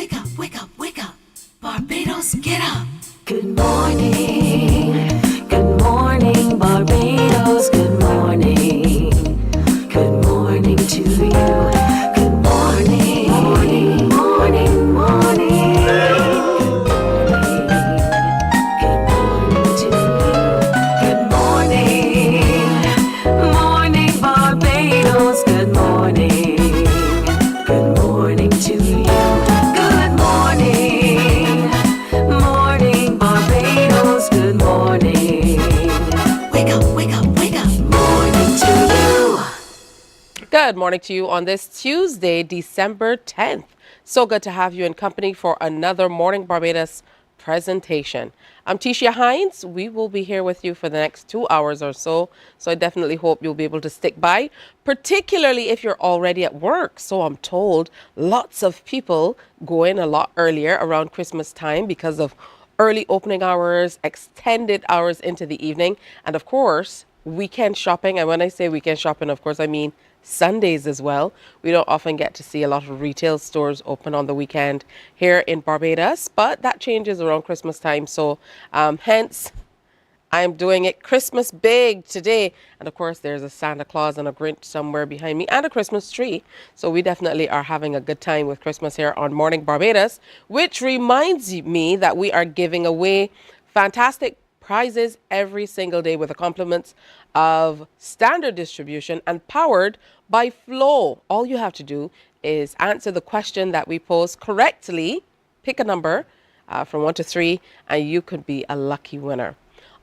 wake up, wake up, wake up. Barbados, get up. Good morning, Barbados, good morning. Good morning to you. Good morning, morning, morning, morning. Good morning to you. Good morning, morning, Barbados, good morning. Good morning to you. Good morning, morning, Barbados, good morning. Wake up, wake up, wake up. Morning to you. Good morning to you on this Tuesday, December 10th. So good to have you in company for another Morning Barbados presentation. I'm Tisha Hines. We will be here with you for the next 2 hours or so. So I definitely hope you'll be able to stick by, particularly if you're already at work. So I'm told lots of people go in a lot earlier around Christmas time because of early opening hours, extended hours into the evening, and of course, weekend shopping. And when I say weekend shopping, of course, I mean Sundays as well. We don't often get to see a lot of retail stores open on the weekend here in Barbados, but that changes around Christmas time. So hence, I'm doing it Christmas big today. And of course, there's a Santa Claus and a Grinch somewhere behind me and a Christmas tree. So we definitely are having a good time with Christmas here on Morning Barbados, which reminds me that we are giving away fantastic prizes every single day with the compliments of standard distribution and powered by Flow. All you have to do is answer the question that we pose correctly, pick a number from 1 to 3, and you could be a lucky winner.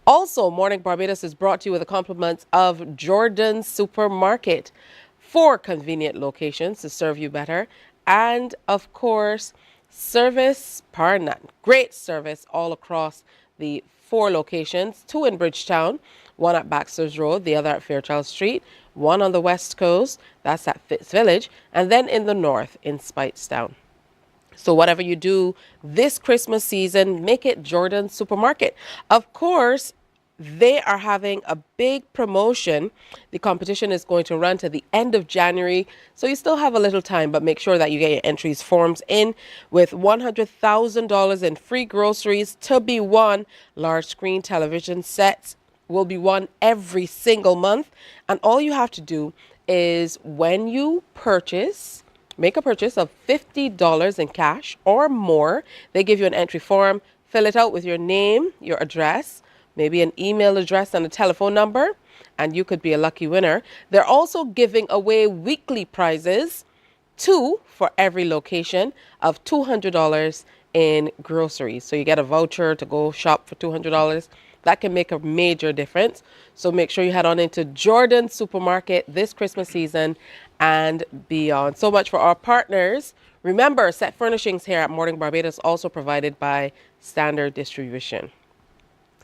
Also, Morning Barbados is brought to you with the compliments of Jordan Supermarket, 4 convenient locations to serve you better, and of course, service par none. Great service all across the 4 locations, 2 in Bridgetown, 1 at Baxter's Road, the other at Fairchild Street, 1 on the west coast, that's at Fitz Village, and then in the north in Speightstown. So whatever you do this Christmas season, make it Jordan Supermarket. Of course, they are having a big promotion. The competition is going to run to the end of January, so you still have a little time, but make sure that you get your entries forms in with $100,000 in free groceries to be won. Large screen television sets will be won every single month. And all you have to do is when you purchase, make a purchase of $50 in cash or more, they give you an entry form, fill it out with your name, your address, maybe an email address and a telephone number, and you could be a lucky winner. They're also giving away weekly prizes, 2 for every location, of $200 in groceries. So you get a voucher to go shop for $200. That can make a major difference. So make sure you head on into Jordan Supermarket this Christmas season and beyond. So much for our partners. Remember, set furnishings here at Morning Barbados also provided by Standard Distribution.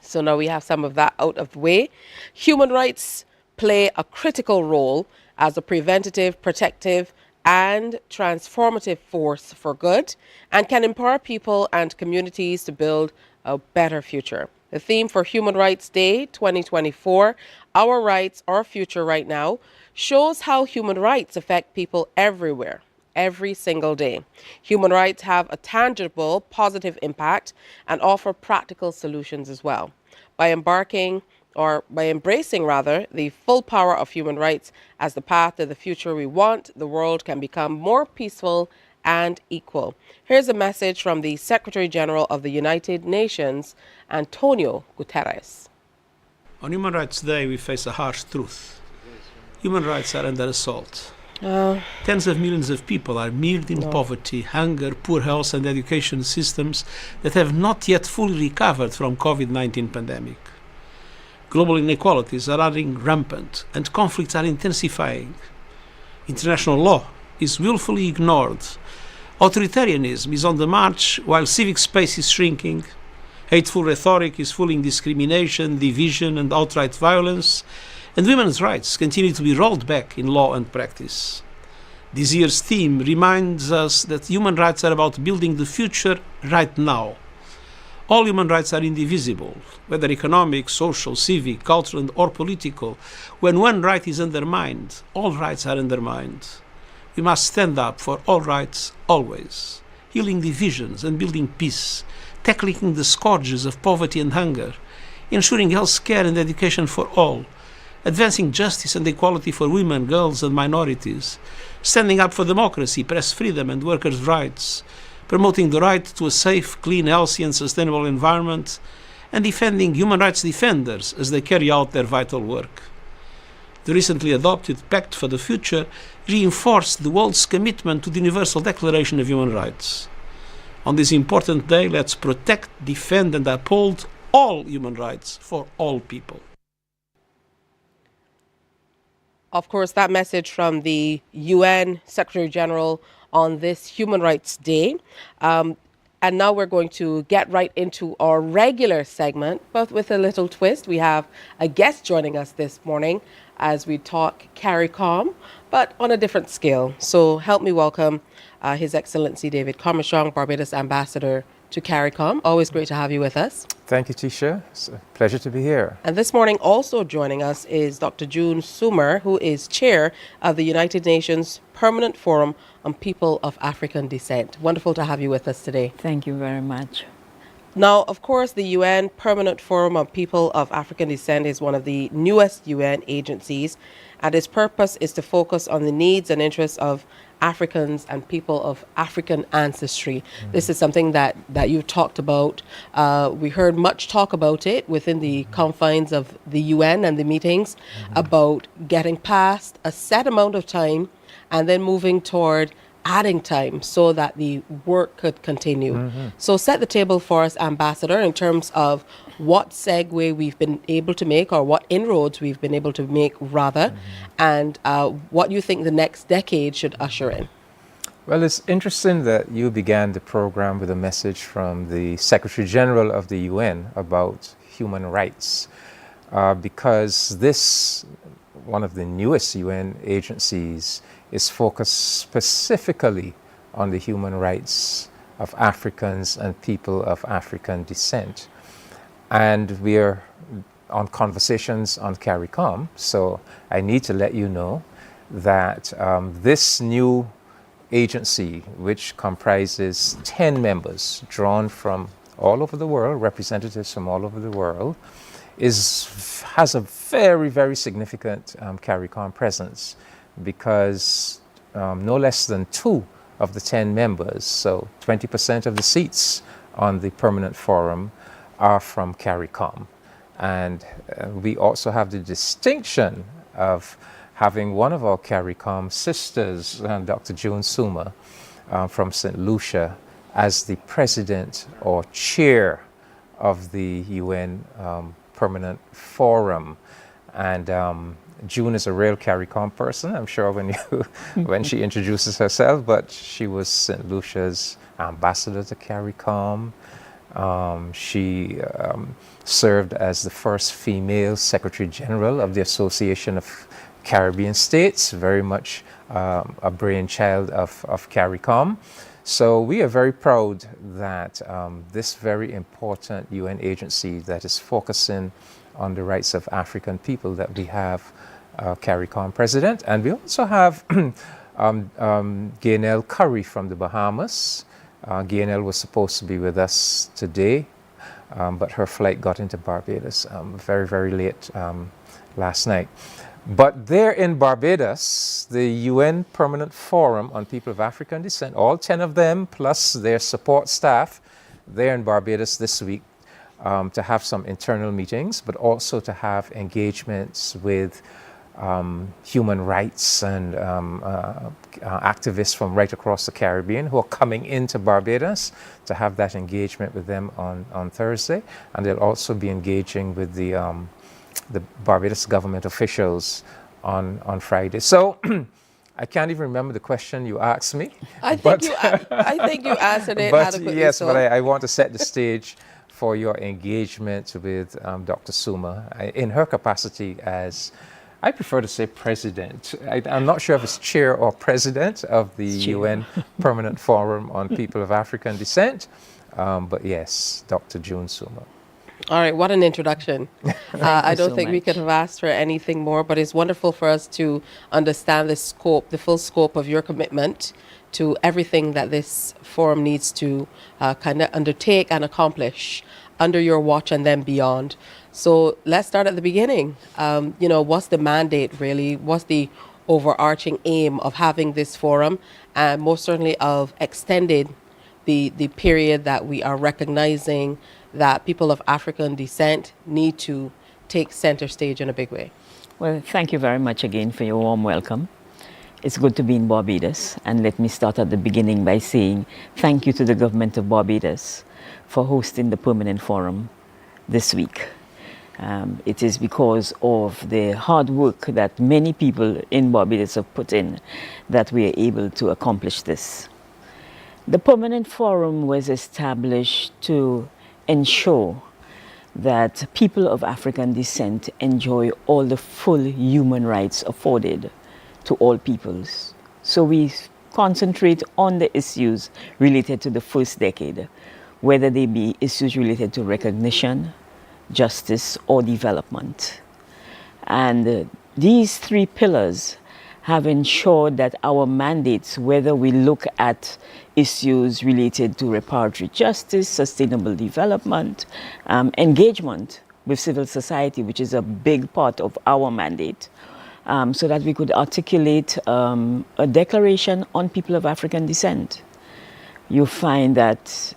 So now we have some of that out of the way. Human rights play a critical role as a preventative, protective, and transformative force for good and can empower people and communities to build a better future. The theme for Human Rights Day 2024, Our Rights, Our Future Right Now, shows how human rights affect people everywhere, every single day. Human rights have a tangible, positive impact and offer practical solutions as well. By embracing the full power of human rights as the path to the future we want, the world can become more peaceful and equal. Here's a message from the Secretary General of the United Nations, Antonio Guterres. On Human Rights Day, we face a harsh truth. Human rights are under assault. Tens of millions of people are mired in poverty, hunger, poor health and education systems that have not yet fully recovered from COVID-19 pandemic. Global inequalities are running rampant and conflicts are intensifying. International law is willfully ignored. Authoritarianism is on the march while civic space is shrinking. Hateful rhetoric is fueling discrimination, division and outright violence. And women's rights continue to be rolled back in law and practice. This year's theme reminds us that human rights are about building the future right now. All human rights are indivisible, whether economic, social, civic, cultural, or political. When one right is undermined, all rights are undermined. We must stand up for all rights, always. healing divisions and building peace, tackling the scourges of poverty and hunger, ensuring health care and education for all, advancing justice and equality for women, girls and minorities, standing up for democracy, press freedom and workers' rights, promoting the right to a safe, clean, healthy and sustainable environment, and defending human rights defenders as they carry out their vital work. The recently adopted Pact for the Future reinforced the world's commitment to the Universal Declaration of Human Rights. On this important day, let's protect, defend and uphold all human rights for all people. Of course, that message from the UN Secretary General on this Human Rights Day. And now we're going to get right into our regular segment, but with a little twist. We have a guest joining us this morning as we talk CARICOM, but on a different scale. So help me welcome His Excellency David Commerciong, Barbados Ambassador to CARICOM. Always great to have you with us. Thank you, Tisha. It's a pleasure to be here. And this morning also joining us is Dr. June Sumer, who is chair of the United Nations Permanent Forum on People of African Descent. Wonderful to have you with us today. Thank you very much. Now, of course, the UN Permanent Forum on People of African Descent is one of the newest UN agencies, and its purpose is to focus on the needs and interests of Africans and people of African ancestry. This is something that you've talked about. We heard much talk about it within the confines of the UN and the meetings about getting past a set amount of time and then moving toward adding time so that the work could continue. So set the table for us, Ambassador, in terms of what segue we've been able to make, or what inroads we've been able to make rather, and what you think the next decade should usher in. Well, it's interesting that you began the program with a message from the Secretary General of the UN about human rights, because this, one of the newest UN agencies, is focused specifically on the human rights of Africans and people of African descent. And we're on conversations on CARICOM, so I need to let you know that this new agency, which comprises 10 members drawn from all over the world, representatives from all over the world, has a very, very significant CARICOM presence, because no less than 2 of the 10 members, so 20% of the seats on the permanent forum, are from CARICOM. And we also have the distinction of having one of our CARICOM sisters, Dr. June Sumer, from St. Lucia, as the president or chair of the UN Permanent Forum. And June is a real CARICOM person, I'm sure, when she introduces herself, but she was St. Lucia's ambassador to CARICOM. She served as the first female Secretary General of the Association of Caribbean States, very much a brainchild of CARICOM. So we are very proud that this very important UN agency that is focusing on the rights of African people, that we have CARICOM president. And we also have Gaynell Curry from the Bahamas. Gaynell was supposed to be with us today, but her flight got into Barbados very, very late last night. But there in Barbados, the UN Permanent Forum on People of African Descent, all 10 of them, plus their support staff, there in Barbados this week to have some internal meetings, but also to have engagements with human rights and activists from right across the Caribbean who are coming into Barbados, to have that engagement with them on Thursday. And they'll also be engaging with the Barbados government officials on Friday. So I can't even remember the question you asked me. I think you answered it but adequately. Yes, so. but I want to set the stage for your engagement with Dr. Sumer in her capacity as, I prefer to say president. I'm not sure if it's chair or president of the UN Permanent Forum on People of African Descent, but yes, Dr. June Sumer. All right, what an introduction. I you don't so think we much. could have asked for anything more, but it's wonderful for us to understand the scope, the full scope of your commitment to everything that this forum needs to kind of undertake and accomplish under your watch and then beyond. So let's start at the beginning. What's the mandate really? What's the overarching aim of having this forum, and most certainly of extended the period that we are recognizing that people of African descent need to take center stage in a big way. Well, thank you very much again for your warm welcome. It's good to be in Barbados, and let me start at the beginning by saying thank you to the government of Barbados for hosting the permanent forum this week. It is because of the hard work that many people in Barbados have put in that we are able to accomplish this. The permanent forum was established to ensure that people of African descent enjoy all the full human rights afforded to all peoples. So we concentrate on the issues related to the first decade, whether they be issues related to recognition, justice, or development. And these three pillars have ensured that our mandates, whether we look at issues related to reparatory justice, sustainable development, engagement with civil society, which is a big part of our mandate, so that we could articulate a declaration on people of African descent. You find that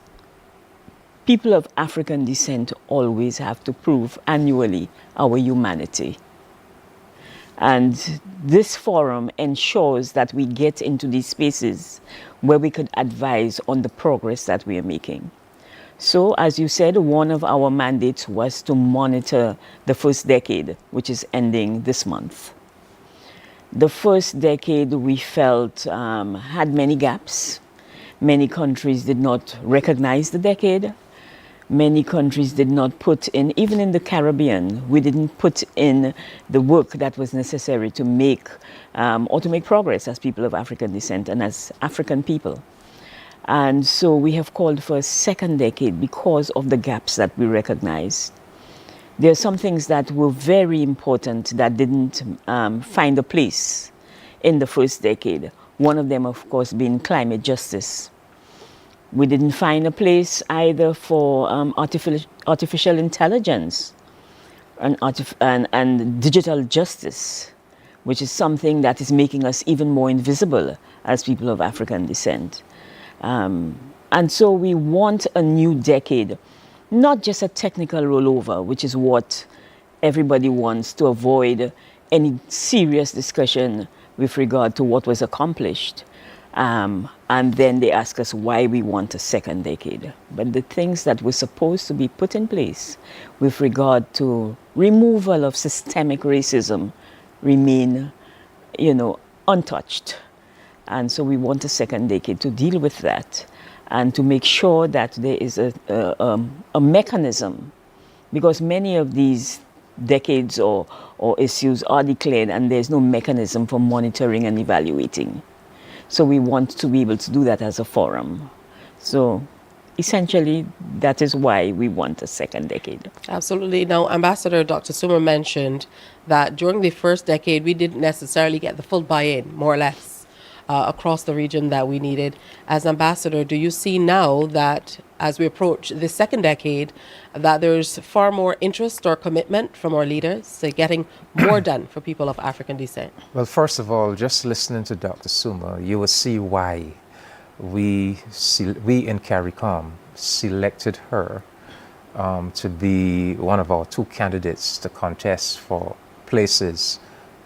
people of African descent always have to prove annually our humanity. And this forum ensures that we get into these spaces where we could advise on the progress that we are making. So, as you said, one of our mandates was to monitor the first decade, which is ending this month. The first decade we felt had many gaps. Many countries did not recognize the decade. Many countries did not put in, even in the Caribbean, we didn't put in the work that was necessary to make or to make progress as people of African descent and as African people. And so we have called for a second decade because of the gaps that we recognized. There are some things that were very important that didn't find a place in the first decade. One of them, of course, being climate justice. We didn't find a place either for artificial intelligence and digital justice, which is something that is making us even more invisible as people of African descent. And so we want a new decade, not just a technical rollover, which is what everybody wants to avoid any serious discussion with regard to what was accomplished. And then they ask us why we want a second decade. But the things that were supposed to be put in place with regard to removal of systemic racism remain, untouched. And so we want a second decade to deal with that and to make sure that there is a mechanism, because many of these decades or issues are declared and there's no mechanism for monitoring and evaluating. So we want to be able to do that as a forum. So essentially, that is why we want a second decade. Absolutely. Now, Ambassador Dr. Summer mentioned that during the first decade, we didn't necessarily get the full buy-in, more or less, across the region that we needed. As ambassador, do you see now that as we approach the second decade, that there's far more interest or commitment from our leaders to getting more done for people of African descent? Well, first of all, just listening to Dr. Suma, you will see why we in CARICOM selected her to be one of our two candidates to contest for places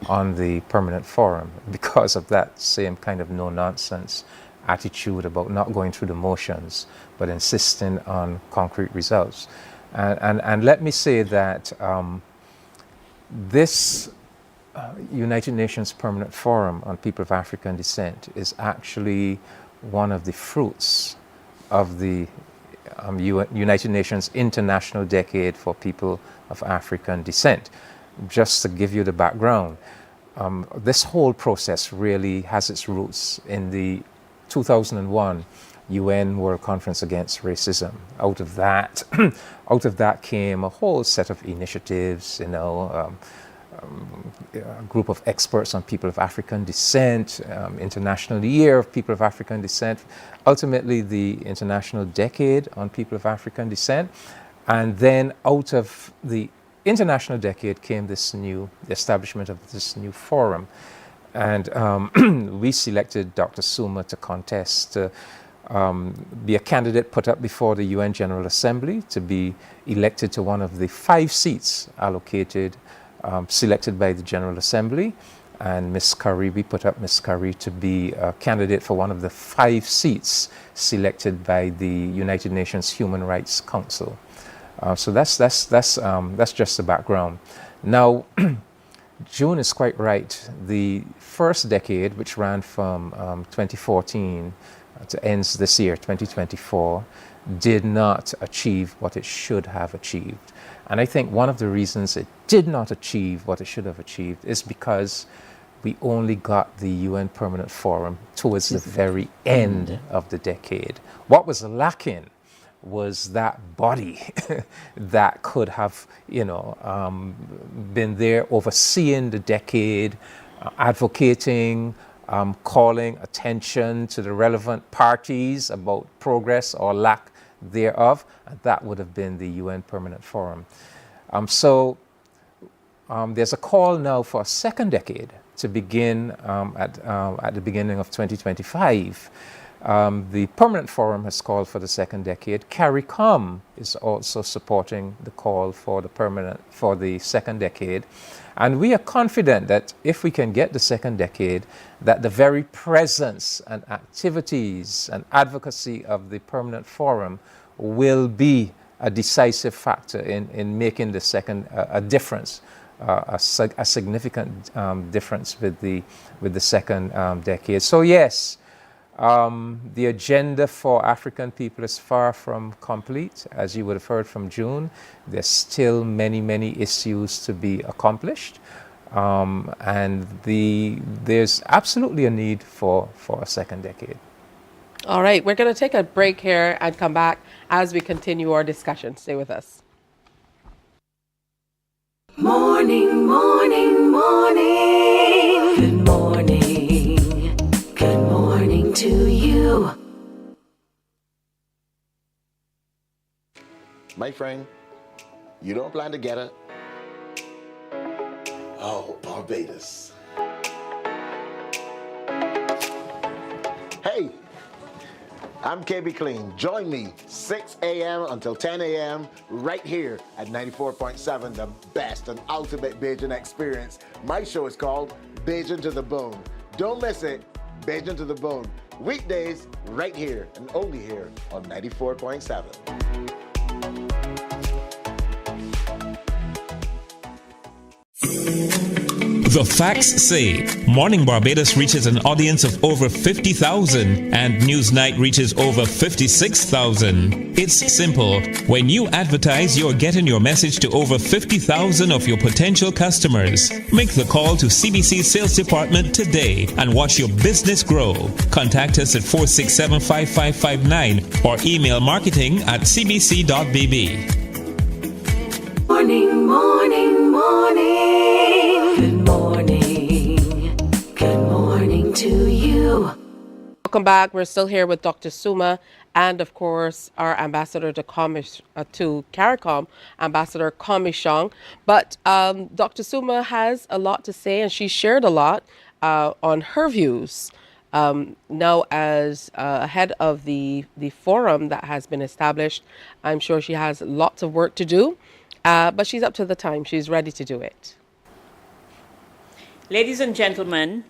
on the permanent forum, because of that same kind of no-nonsense attitude about not going through the motions, but insisting on concrete results. And let me say that this United Nations Permanent Forum on People of African Descent is actually one of the fruits of the United Nations International Decade for People of African Descent. Just to give you the background, this whole process really has its roots in the 2001 UN World Conference Against Racism. Out of that, came a whole set of initiatives, a group of experts on people of African descent, International Year of People of African Descent, ultimately the International Decade on People of African Descent. And then out of the International Decade came the establishment of this new forum. And we selected Dr. Suma to contest, to be a candidate put up before the UN General Assembly, to be elected to one of the 5 seats allocated, selected by the General Assembly. And Ms. Curry, we put up Ms. Curry to be a candidate for one of the 5 seats selected by the United Nations Human Rights Council. So that's just the background. Now, June is quite right. The first decade, which ran from 2014 to ends this year, 2024, did not achieve what it should have achieved. And I think one of the reasons it did not achieve what it should have achieved is because we only got the UN Permanent Forum towards the very end of the decade. What was lacking was that body that could have, been there overseeing the decade, advocating, calling attention to the relevant parties about progress or lack thereof, and that would have been the UN Permanent Forum. So there's a call now for a second decade to begin at the beginning of 2025. The Permanent Forum has called for the second decade. CARICOM is also supporting the call for the second decade. And we are confident that if we can get the second decade, that the very presence and activities and advocacy of the Permanent Forum will be a decisive factor in making the second a difference, a significant difference with the second decade. So yes, the agenda for African people is far from complete. As you would have heard from June, there's still many issues to be accomplished. And there's absolutely a need for a second decade. All right, we're going to take a break here and come back as we continue our discussion. Stay with us. Morning, morning, morning. Good morning. Good morning to you. My friend, you don't plan to get it? Oh, Barbados. Hey, I'm KB Clean. Join me 6 a.m. until 10 a.m. right here at 94.7, the best and ultimate Bajan experience. My show is called Bajan to the Bone. Don't miss it. Bajan to the Bone. Weekdays right here and only here on 94.7. The facts say Morning Barbados reaches an audience of over 50,000 and Newsnight reaches over 56,000. It's simple. When you advertise, you're getting your message to over 50,000 of your potential customers. Make the call to CBC Sales Department today and watch your business grow. Contact us at 467-5559 or email marketing@cbc.bb. Morning, morning, morning. Good morning. Good morning to you. Welcome back. We're still here with Dr. Suma and, of course, our ambassador to CARICOM, Ambassador Comishong. But Dr. Suma has a lot to say, and she shared a lot on her views. Now, as head of the forum that has been established, I'm sure she has lots of work to do, but she's up to the time. She's ready to do it. Ladies and gentlemen,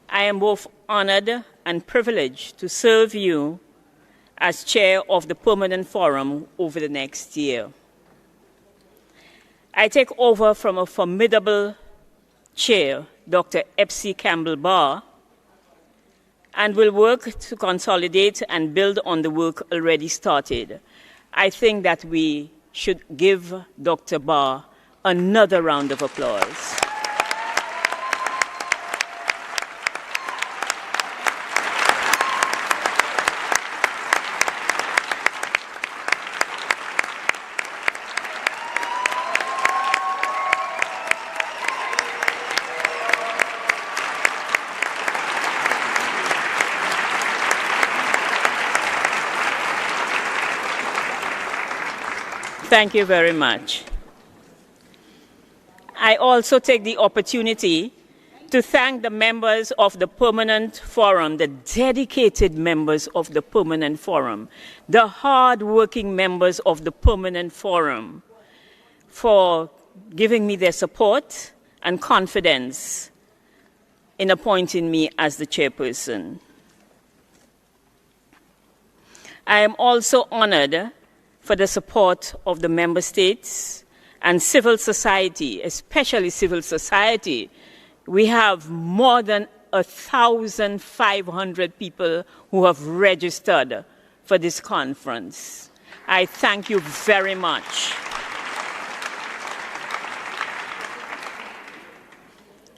I am both honored and privileged to serve you as chair of the Permanent Forum over the next year. I take over from a formidable chair, Dr. Epsi Campbell-Barr, and will work to consolidate and build on the work already started. I think that we should give Dr. Barr another round of applause. Thank you very much. I also take the opportunity to thank the members of the Permanent Forum, the dedicated members of the Permanent Forum, the hard-working members of the Permanent Forum, for giving me their support and confidence in appointing me as the chairperson. I am also honored for the support of the member states and civil society, especially civil society. We have more than 1,500 people who have registered for this conference. I thank you very much.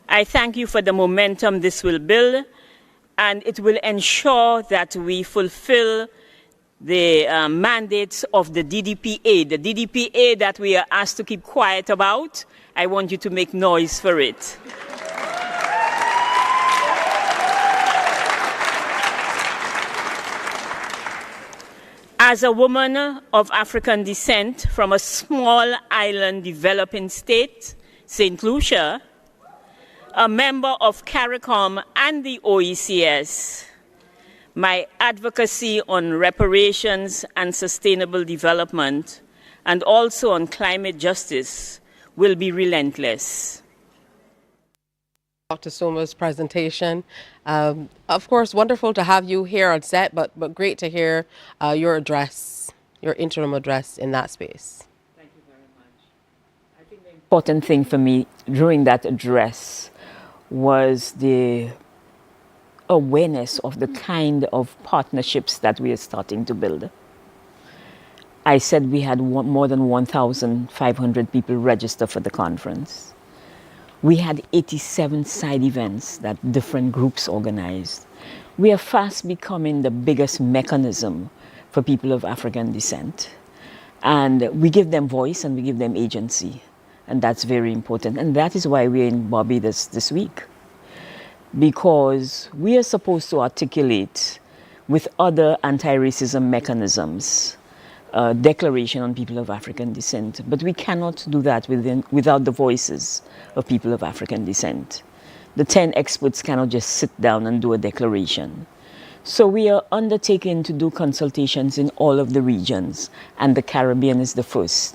I thank you for the momentum this will build, and it will ensure that we fulfill the mandates of the DDPA. The DDPA that we are asked to keep quiet about, I want you to make noise for it. As a woman of African descent from a small island developing state, St. Lucia, a member of CARICOM and the OECS, my advocacy on reparations and sustainable development, and also on climate justice, will be relentless. Dr. Suma's presentation. Of course, wonderful to have you here on set, but great to hear your address, your interim address in that space. Thank you very much. I think the important thing for me during that address was the awareness of the kind of partnerships that we are starting to build. I said we had more than 1,500 people register for the conference. We had 87 side events that different groups organized. We are fast becoming the biggest mechanism for people of African descent. And we give them voice and we give them agency. And that's very important. And that is why we're in Barbados this week. Because we are supposed to articulate with other anti-racism mechanisms declaration on people of African descent. But we cannot do that without the voices of people of African descent. The 10 experts cannot just sit down and do a declaration. So we are undertaking to do consultations in all of the regions, and the Caribbean is the first.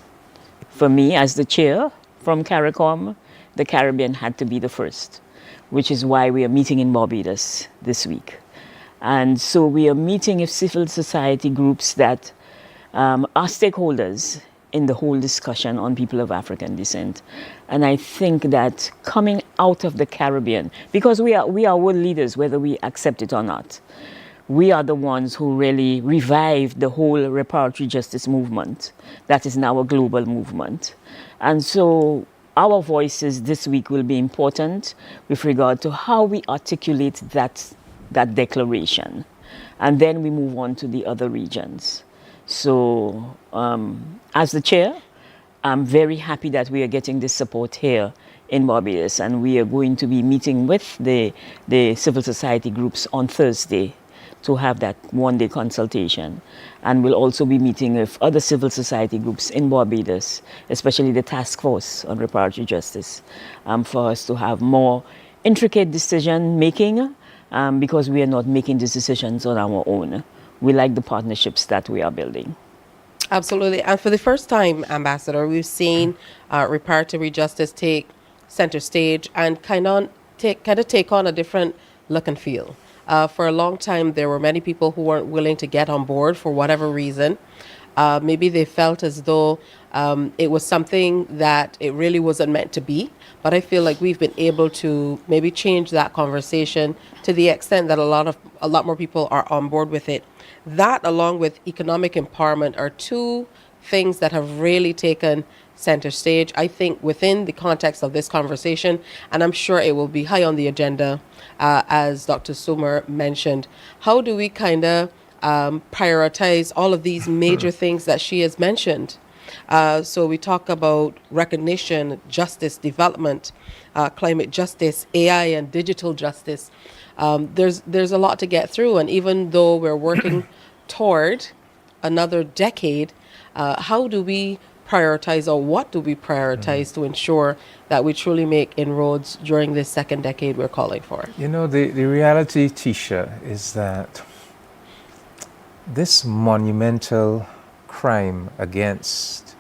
For me, as the chair from CARICOM, the Caribbean had to be the first, which is why we are meeting in Barbados this week. And so we are meeting with civil society groups that are stakeholders in the whole discussion on people of African descent. And I think that coming out of the Caribbean, because we are world leaders, whether we accept it or not, we are the ones who really revived the whole reparatory justice movement that is now a global movement. And so our voices this week will be important with regard to how we articulate that declaration. And then we move on to the other regions. So as the chair, I'm very happy that we are getting this support here in Barbados, and we are going to be meeting with the civil society groups on Thursday to have that one-day consultation. And we'll also be meeting with other civil society groups in Barbados, especially the task force on reparatory justice, for us to have more intricate decision making, because we are not making these decisions on our own. We like the partnerships that we are building. Absolutely. And for the first time, Ambassador, we've seen reparatory justice take center stage and kind of take on a different look and feel. For a long time, there were many people who weren't willing to get on board for whatever reason. Maybe they felt as though it was something that it really wasn't meant to be. But I feel like we've been able to maybe change that conversation to the extent that a lot more people are on board with it. That, along with economic empowerment, are two things that have really taken center stage, I think, within the context of this conversation. And I'm sure it will be high on the agenda, as Dr. Suma mentioned. How do we kind of prioritize all of these major things that she has mentioned? So we talk about recognition, justice, development, climate justice, AI and digital justice. There's a lot to get through, and even though we're working toward another decade, how do we prioritize, or what do we prioritize to ensure that we truly make inroads during this second decade we're calling for? You know, the reality, Tisha, is that this monumental crime against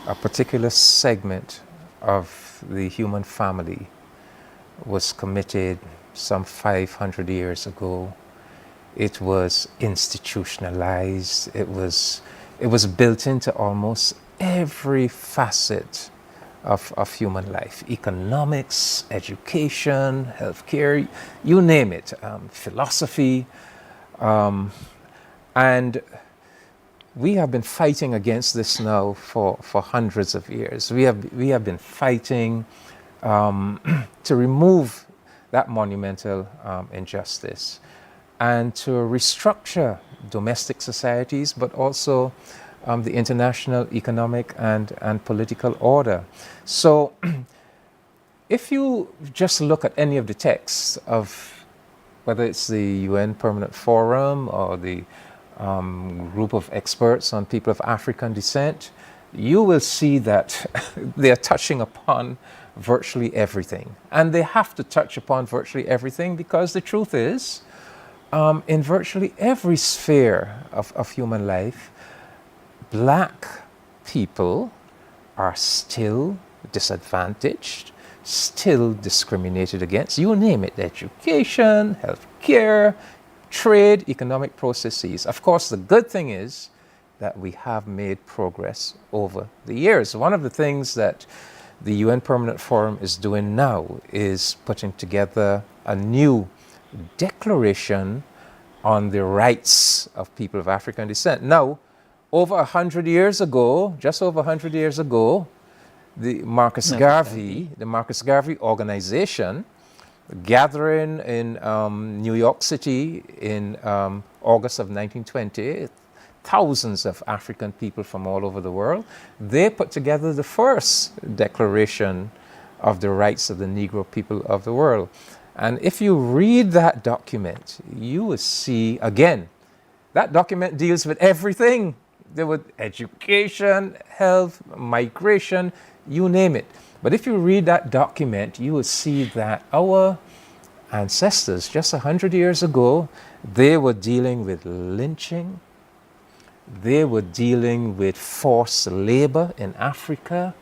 a particular segment of the human family was committed some 500 years ago. It was institutionalized. It was built into almost every facet of human life: economics, education, healthcare, you name it, philosophy. And we have been fighting against this now for hundreds of years. We have been fighting to remove that monumental injustice and to restructure domestic societies, but also the international economic and political order. So if you just look at any of the texts of whether it's the UN Permanent Forum or the group of experts on people of African descent, you will see that they are touching upon virtually everything. And they have to touch upon virtually everything because the truth is, in virtually every sphere of human life, black people are still disadvantaged, still discriminated against. You name it: education, healthcare, trade, economic processes. Of course, the good thing is that we have made progress over the years. One of the things that the UN Permanent Forum is doing now is putting together a new declaration on the rights of people of African descent. Now, over 100 years ago, just over 100 years ago, the Marcus Garvey organization, gathering in New York City in August of 1920, thousands of African people from all over the world, they put together the first declaration of the rights of the Negro people of the world. And if you read that document, you will see, again, that document deals with everything. There was education, health, migration, you name it. But if you read that document, you will see that our ancestors, just 100 years ago, they were dealing with lynching. They were dealing with forced labor in Africa.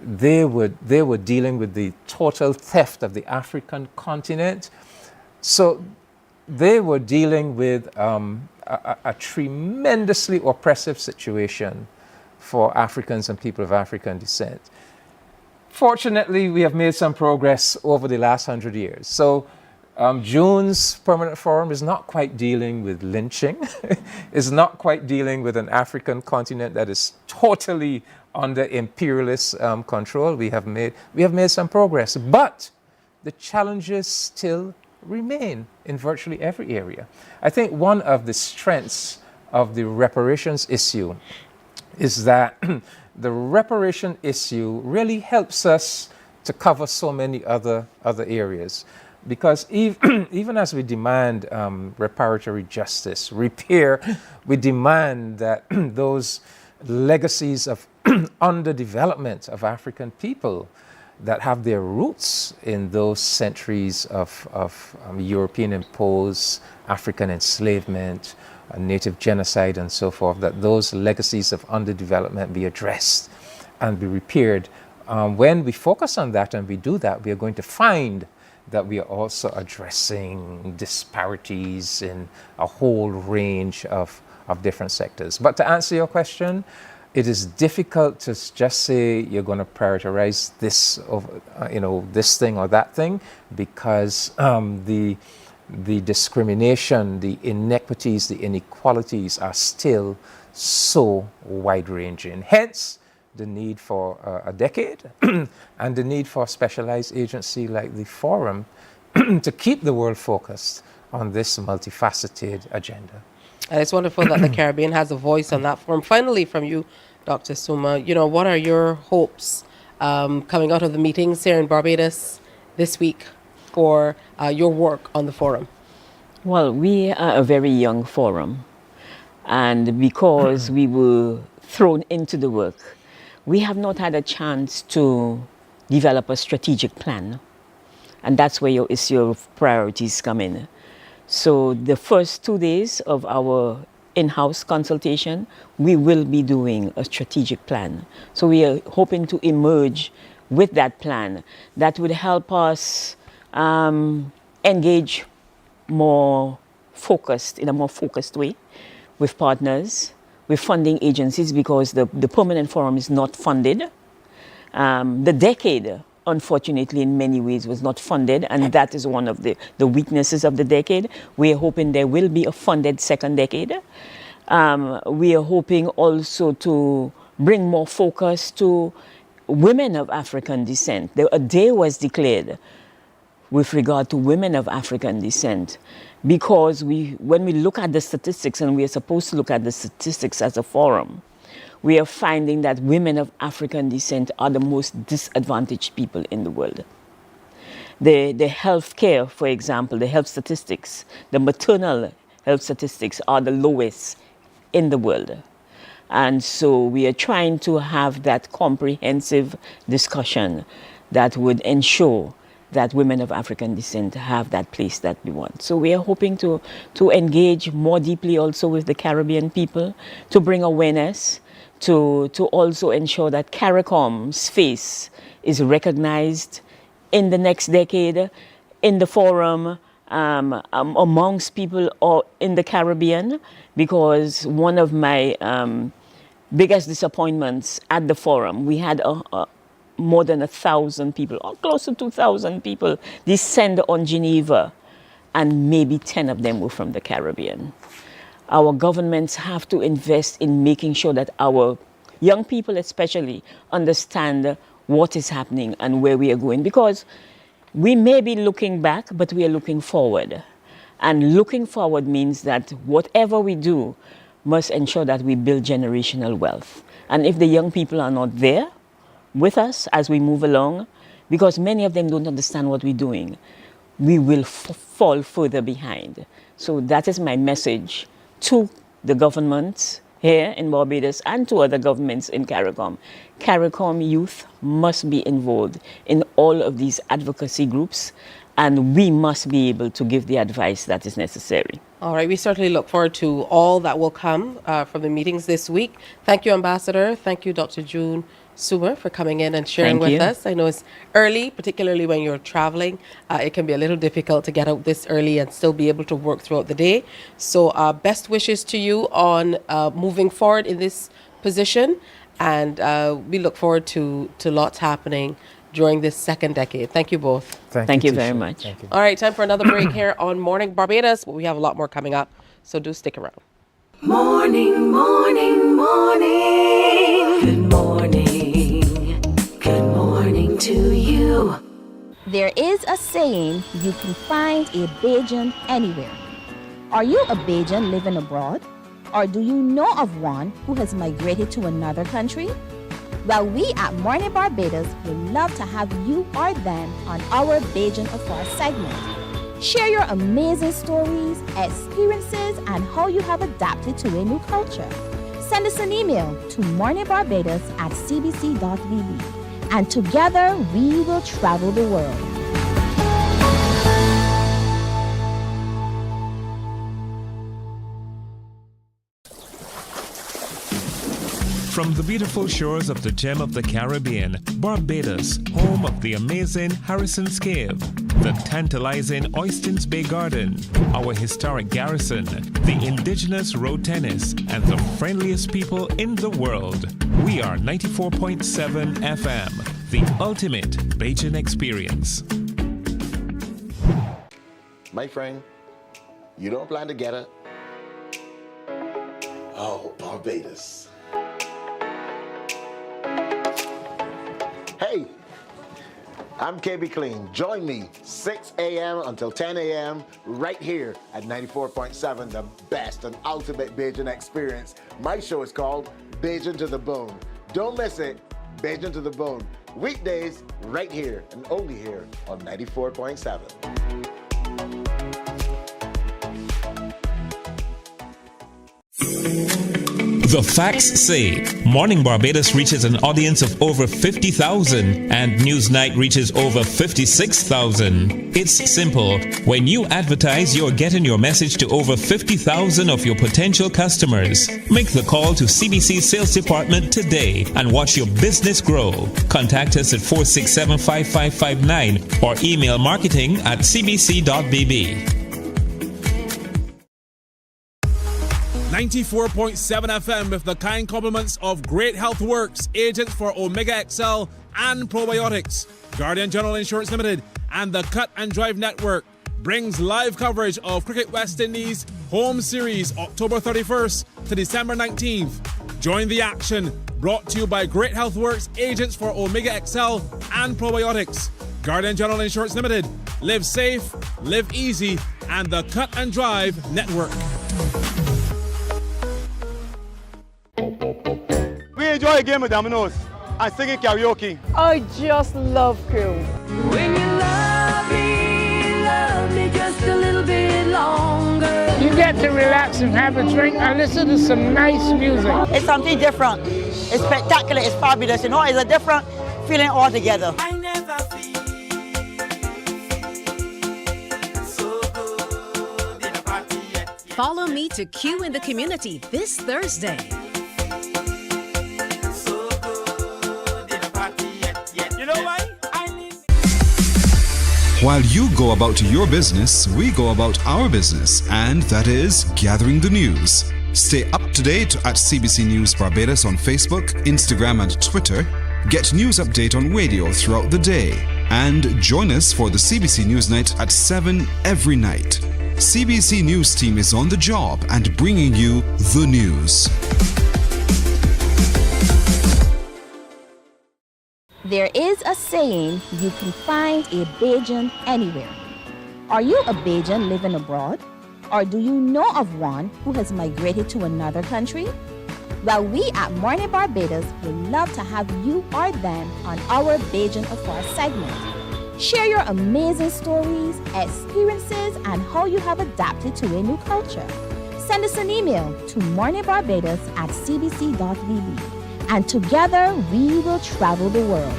They were dealing with the total theft of the African continent. So they were dealing with a tremendously oppressive situation for Africans and people of African descent. Fortunately, we have made some progress over the last 100 years. So June's Permanent Forum is not quite dealing with lynching. It's not quite dealing with an African continent that is totally under imperialist control. We have made some progress, but the challenges still remain in virtually every area. I think one of the strengths of the reparations issue is that the reparation issue really helps us to cover so many other areas. Because even as we demand reparatory justice, repair, we demand that those legacies of underdevelopment of African people that have their roots in those centuries of European-imposed African enslavement, native genocide, and so forth, that those legacies of underdevelopment be addressed and be repaired. When we focus on that and we do that, we are going to find that we are also addressing disparities in a whole range of different sectors. But to answer your question, it is difficult to just say you're going to prioritize this over, this thing or that thing, because the discrimination, the inequities, the inequalities are still so wide-ranging. Hence, the need for a decade and the need for a specialized agency like the Forum to keep the world focused on this multifaceted agenda. And it's wonderful that the Caribbean has a voice on that forum. Finally, from you, Dr. Suma, what are your hopes coming out of the meetings here in Barbados this week for your work on the forum? Well, we are a very young forum, and because we were thrown into the work, we have not had a chance to develop a strategic plan. And that's where your issue of priorities come in. So the first 2 days of our in-house consultation, we will be doing a strategic plan. So we are hoping to emerge with that plan that would help us engage more focused, in a more focused way, with partners, with funding agencies, because the Permanent Forum is not funded. The decade, unfortunately, in many ways was not funded, and that is one of the weaknesses of the decade. We are hoping there will be a funded second decade. We are hoping also to bring more focus to women of African descent. A day was declared with regard to women of African descent, because when we look at the statistics, and we are supposed to look at the statistics as a forum, we are finding that women of African descent are the most disadvantaged people in the world. The health care, for example, the health statistics, the maternal health statistics are the lowest in the world. And so we are trying to have that comprehensive discussion that would ensure that women of African descent have that place that we want. So we are hoping to engage more deeply also with the Caribbean people, to bring awareness, to also ensure that CARICOM's face is recognized in the next decade, in the forum, amongst people in the Caribbean, because one of my biggest disappointments at the forum, we had more than 1,000 people, or close to 2,000 people descend on Geneva, and maybe 10 of them were from the Caribbean. Our governments have to invest in making sure that our young people especially understand what is happening and where we are going, because we may be looking back, but we are looking forward. And looking forward means that whatever we do must ensure that we build generational wealth. And if the young people are not there with us as we move along, because many of them don't understand what we're doing, we will fall further behind. So that is my message to the governments here in Barbados and to other governments in CARICOM. CARICOM youth must be involved in all of these advocacy groups, and we must be able to give the advice that is necessary. All right, we certainly look forward to all that will come from the meetings this week. Thank you, Ambassador. Thank you, Dr. June Sumer, for coming in and sharing with us. I know it's early, particularly when you're traveling. It can be a little difficult to get out this early and still be able to work throughout the day. So best wishes to you on moving forward in this position. And we look forward to lots happening during this second decade. Thank you both. Thank you very much. Thank you. All right, time for another break here on Morning Barbados, but we have a lot more coming up, so do stick around. Morning, morning, morning. Good morning. Good morning to you. There is a saying, you can find a Bajan anywhere. Are you a Bajan living abroad? Or do you know of one who has migrated to another country? Well, we at Mornin Barbados would love to have you or them on our Bajan Afar segment. Share your amazing stories, experiences, and how you have adapted to a new culture. Send us an email to morninbarbados@cbc.vb, and together we will travel the world. From the beautiful shores of the gem of the Caribbean, Barbados, home of the amazing Harrison's Cave, the tantalizing Oystins Bay Garden, our historic garrison, the indigenous road tennis, and the friendliest people in the world. We are 94.7 FM, the ultimate Bajan experience. My friend, you don't plan to get it? Oh, Barbados. Hey, I'm KB Clean. Join me 6 a.m. until 10 a.m. right here at 94.7, the best and ultimate Bajan experience. My show is called Bajan to the Bone. Don't miss it, Bajan to the Bone. Weekdays right here and only here on 94.7. The facts say Morning Barbados reaches an audience of over 50,000 and Newsnight reaches over 56,000. It's simple. When you advertise, you're getting your message to over 50,000 of your potential customers. Make the call to CBC Sales Department today and watch your business grow. Contact us at 467-5559 or email marketing@cbc.bb. 94.7 FM with the kind compliments of Great Health Works, agents for Omega XL and Probiotics. Guardian General Insurance Limited and the Cut and Drive Network brings live coverage of Cricket West Indies Home Series October 31st to December 19th. Join the action, brought to you by Great Health Works, agents for Omega XL and Probiotics. Guardian General Insurance Limited. Live safe, live easy, and the Cut and Drive Network. We enjoy a game of dominoes and singing karaoke. I just love crew. When you love me just a little bit longer. You get to relax and have a drink and listen to some nice music. It's something different. It's spectacular. It's fabulous. You know, it's a different feeling altogether. I never feel so good in a party yet. Follow me to Q in the Community this Thursday. While you go about your business, we go about our business, and that is gathering the news. Stay up to date at CBC News Barbados on Facebook, Instagram, and Twitter. Get news update on radio throughout the day. And join us for the CBC News Night at 7 every night. CBC News team is on the job and bringing you the news. There is a saying, you can find a Bajan anywhere. Are you a Bajan living abroad? Or do you know of one who has migrated to another country? Well, we at Mornin Barbados would love to have you or them on our Bajan Affair segment. Share your amazing stories, experiences, and how you have adapted to a new culture. Send us an email to morninbarbados@cbc.vb. And together we will travel the world.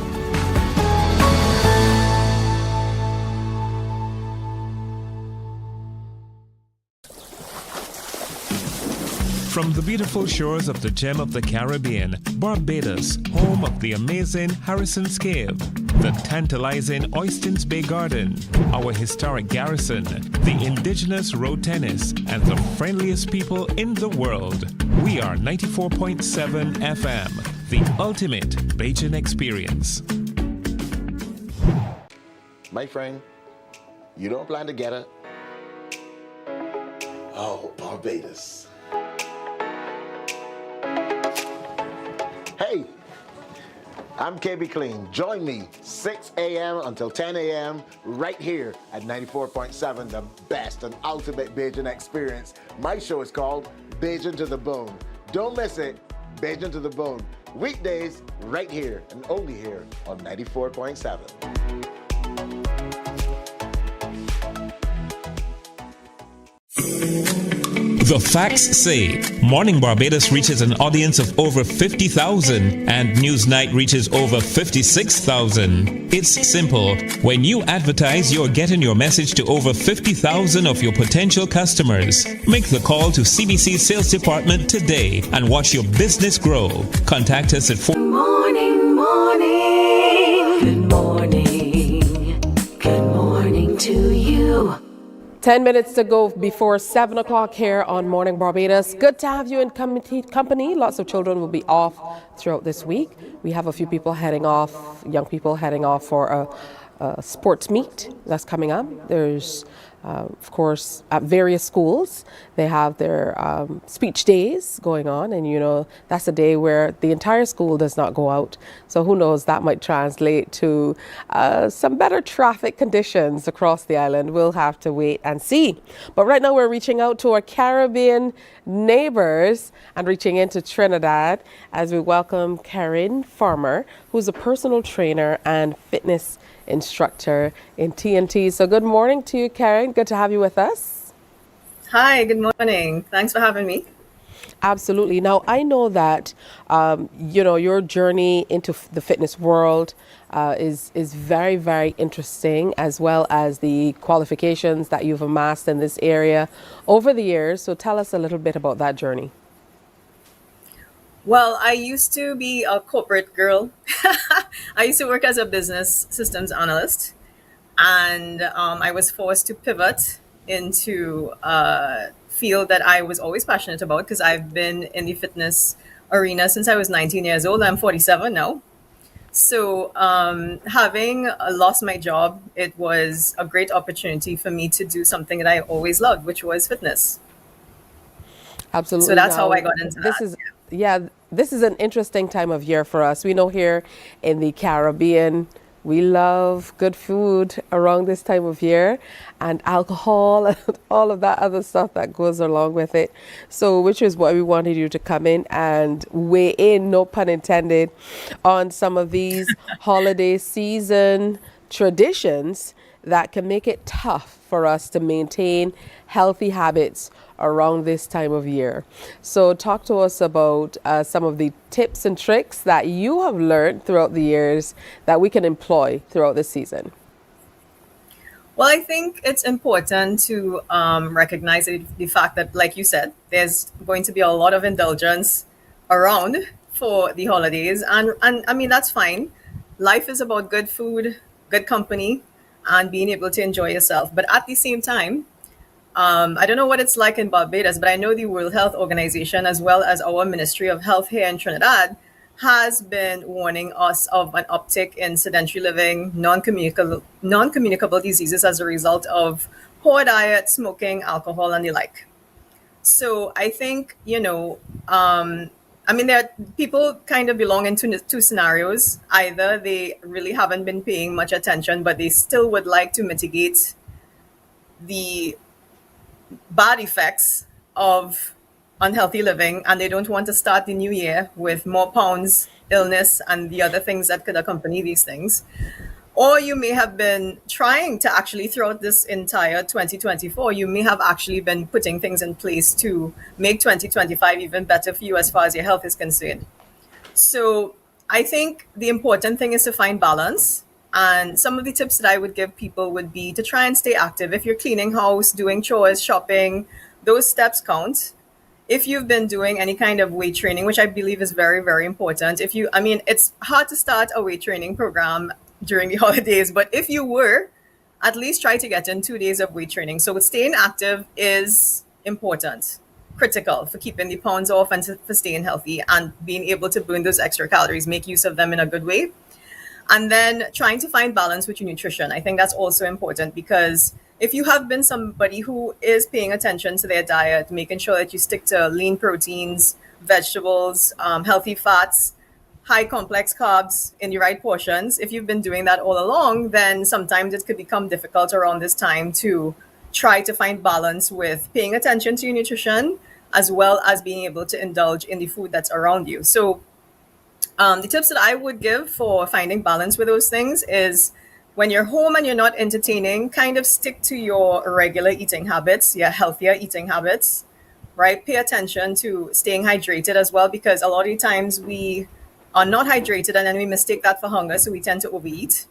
From the beautiful shores of the gem of the Caribbean, Barbados, home of the amazing Harrison's Cave, the tantalizing Oystins Bay Garden, our historic garrison, the indigenous road tennis, and the friendliest people in the world. We are 94.7 FM, the ultimate Bajan experience. My friend, you don't plan to get it? Oh, Barbados. Hey, I'm KB Clean. Join me 6 a.m. until 10 a.m. right here at 94.7, the best and ultimate Bajan experience. My show is called Bajan to the Bone. Don't miss it, Bajan to the Bone. Weekdays right here and only here on 94.7. The facts say Morning Barbados reaches an audience of over 50,000 and Newsnight reaches over 56,000. It's simple. When you advertise, you're getting your message to over 50,000 of your potential customers. Make the call to CBC Sales Department today and watch your business grow. Contact us at 4. Morning, morning. Good morning. Good morning to you. 10 minutes to go before 7 o'clock here on Morning Barbados. Good to have you in company. Lots of children will be off throughout this week. We have a few people heading off, young people heading off for a sports meet that's coming up. There's, of course, at various schools, they have their speech days going on. And, you know, that's a day where the entire school does not go out. So who knows, that might translate to some better traffic conditions across the island. We'll have to wait and see. But right now we're reaching out to our Caribbean neighbors and reaching into Trinidad as we welcome Karen Farmer, who's a personal trainer and fitness instructor in TNT. So good morning to you, Karen. Good to have you with us. Hi, good morning. Thanks for having me. Absolutely. Now, I know that your journey into the fitness world is very, very interesting, as well as the qualifications that you've amassed in this area over the years. So, tell us a little bit about that journey. Well, I used to be a corporate girl. I used to work as a business systems analyst, and I was forced to pivot into a field that I was always passionate about because I've been in the fitness arena since I was 19 years old. I'm 47 now. So, having lost my job, it was a great opportunity for me to do something that I always loved, which was fitness. Absolutely. So that's how Now, I got into this that. is yeah, this is an interesting time of year for us. We know here in the Caribbean, we love good food around this time of year, and alcohol and all of that other stuff that goes along with it. So, which is why we wanted you to come in and weigh in, no pun intended, on some of these holiday season traditions that can make it tough for us to maintain healthy habits around this time of year. So talk to us about some of the tips and tricks that you have learned throughout the years that we can employ throughout the season. Well, I think it's important to recognize the fact that, like you said, there's going to be a lot of indulgence around for the holidays. And I mean, that's fine. Life is about good food, good company, and being able to enjoy yourself. But at the same time, I don't know what it's like in Barbados, but I know the World Health Organization, as well as our Ministry of Health here in Trinidad, has been warning us of an uptick in sedentary living, non-communicable diseases as a result of poor diet, smoking, alcohol, and the like. So I think, I mean, there are people kind of belong into two scenarios. Either they really haven't been paying much attention, but they still would like to mitigate the bad effects of unhealthy living, and they don't want to start the new year with more pounds, illness, and the other things that could accompany these things. Or you may have been trying to actually, throughout this entire 2024, you may have actually been putting things in place to make 2025 even better for you as far as your health is concerned. So I think the important thing is to find balance. And some of the tips that I would give people would be to try and stay active. If you're cleaning house, doing chores, shopping, those steps count. If you've been doing any kind of weight training, which I believe is very, very important. It's hard to start a weight training program during the holidays, but if you were, at least try to get in 2 days of weight training. So staying active is important, critical for keeping the pounds off and for staying healthy and being able to burn those extra calories, make use of them in a good way. And then trying to find balance with your nutrition. I think that's also important, because if you have been somebody who is paying attention to their diet, making sure that you stick to lean proteins, vegetables, healthy fats, high complex carbs in the right portions, if you've been doing that all along, then sometimes it could become difficult around this time to try to find balance with paying attention to your nutrition, as well as being able to indulge in the food that's around you. So the tips that I would give for finding balance with those things is, when you're home and you're not entertaining, kind of stick to your regular eating habits, your healthier eating habits, right? Pay attention to staying hydrated as well, because a lot of the times we are not hydrated and then we mistake that for hunger, so we tend to overeat.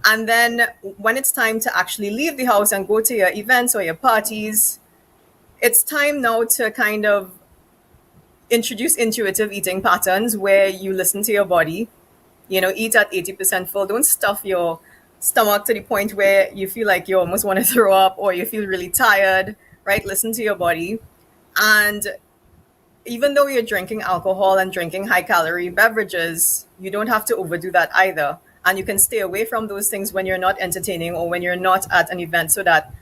And then when it's time to actually leave the house and go to your events or your parties, it's time now to kind of introduce intuitive eating patterns where you listen to your body, eat at 80% full. Don't stuff your stomach to the point where you feel like you almost want to throw up or you feel really tired, right? Listen to your body. And even though you're drinking alcohol and drinking high calorie beverages, you don't have to overdo that either. And you can stay away from those things when you're not entertaining or when you're not at an event, so that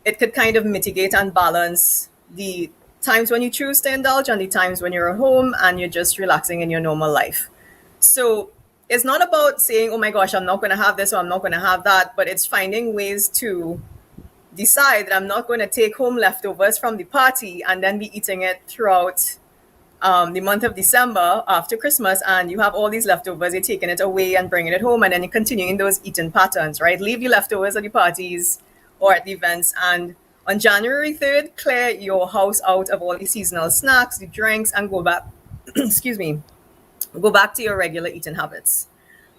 it could kind of mitigate and balance the times when you choose to indulge and the times when you're at home and you're just relaxing in your normal life. So it's not about saying, oh my gosh, I'm not going to have this or I'm not going to have that, but it's finding ways to decide that I'm not going to take home leftovers from the party and then be eating it throughout the month of December after Christmas, and you have all these leftovers, you're taking it away and bringing it home, and then you're continuing those eating patterns, right? Leave your leftovers at the parties or at the events and On January 3rd, clear your house out of all the seasonal snacks, the drinks, and go back, excuse me, go back to your regular eating habits.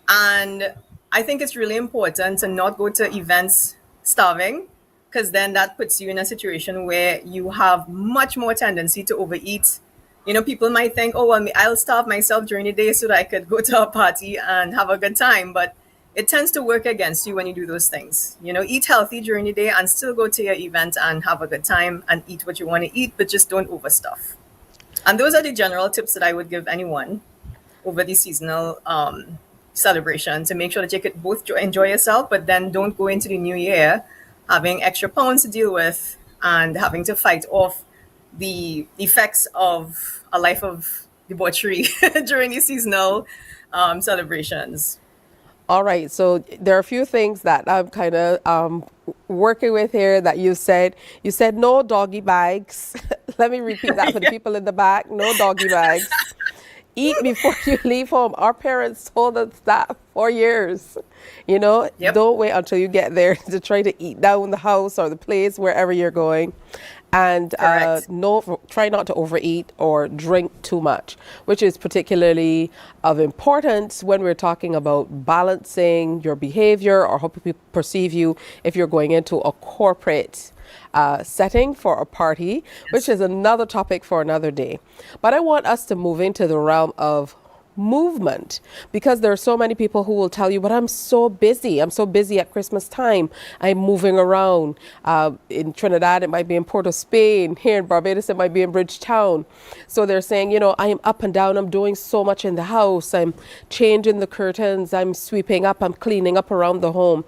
And I think it's really important to not go to events starving, because then that puts you in a situation where you have much more tendency to overeat. You know, people might think, oh, well, I'll starve myself during the day so that I could go to a party and have a good time. But it tends to work against you when you do those things. You know, eat healthy during the day and still go to your event and have a good time and eat what you want to eat, but just don't overstuff. And those are the general tips that I would give anyone over the seasonal celebration, to make sure that you could both enjoy yourself, but then don't go into the new year having extra pounds to deal with and having to fight off the effects of a life of debauchery during the seasonal celebrations. All right, so there are a few things that I'm kind of working with here that you said. You said no doggy bags. Let me repeat that for the people in the back. No doggy bags. Eat before you leave home. Our parents told us that for years. You know, don't wait until you get there to try to eat down the house or the place, wherever you're going. And try not to overeat or drink too much, which is particularly of importance when we're talking about balancing your behavior or how people perceive you if you're going into a corporate setting for a party, which is another topic for another day. But I want us to move into the realm of movement, because there are so many people who will tell you, but I'm so busy at Christmas time, I'm moving around. In Trinidad it might be in Port of Spain, here in Barbados it might be in Bridgetown. So they're saying, you know, I am up and down, I'm doing so much in the house, I'm changing the curtains, I'm sweeping up, I'm cleaning up around the home.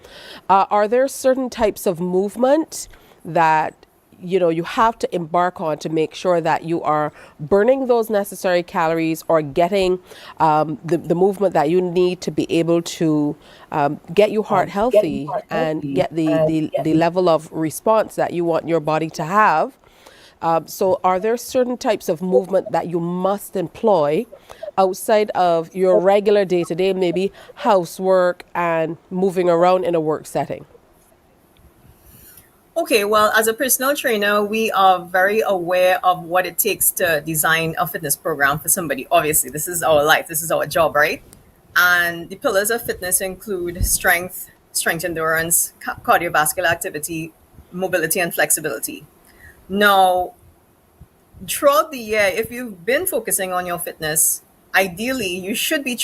Are there certain types of movement that you know you have to embark on to make sure that you are burning those necessary calories or getting the movement that you need to be able to get your heart healthy and get the level of response that you want your body to have? So are there certain types of movement that you must employ outside of your regular day-to-day, maybe housework and moving around in a work setting? Okay, well, as a personal trainer, we are very aware of what it takes to design a fitness program for somebody. Obviously, this is our life, this is our job, right? And the pillars of fitness include strength endurance, cardiovascular activity, mobility, and flexibility. Now, throughout the year, if you've been focusing on your fitness, ideally, you should be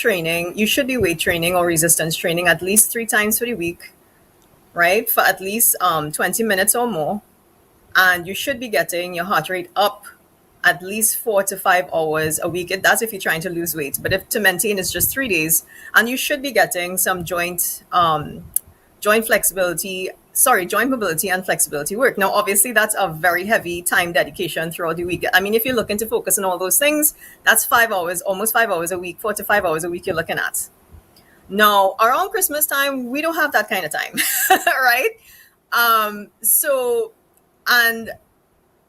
weight training or resistance training at least 3 times for the week, right? For at least 20 minutes or more. And you should be getting your heart rate up at least 4 to 5 hours a week. That's if you're trying to lose weight. But if to maintain is just 3 days, and you should be getting some joint mobility and flexibility work. Now, obviously, that's a very heavy time dedication throughout the week. I mean, if you're looking to focus on all those things, that's 5 hours, almost 5 hours a week, 4 to 5 hours a week you're looking at. Now, around Christmas time, we don't have that kind of time, right? And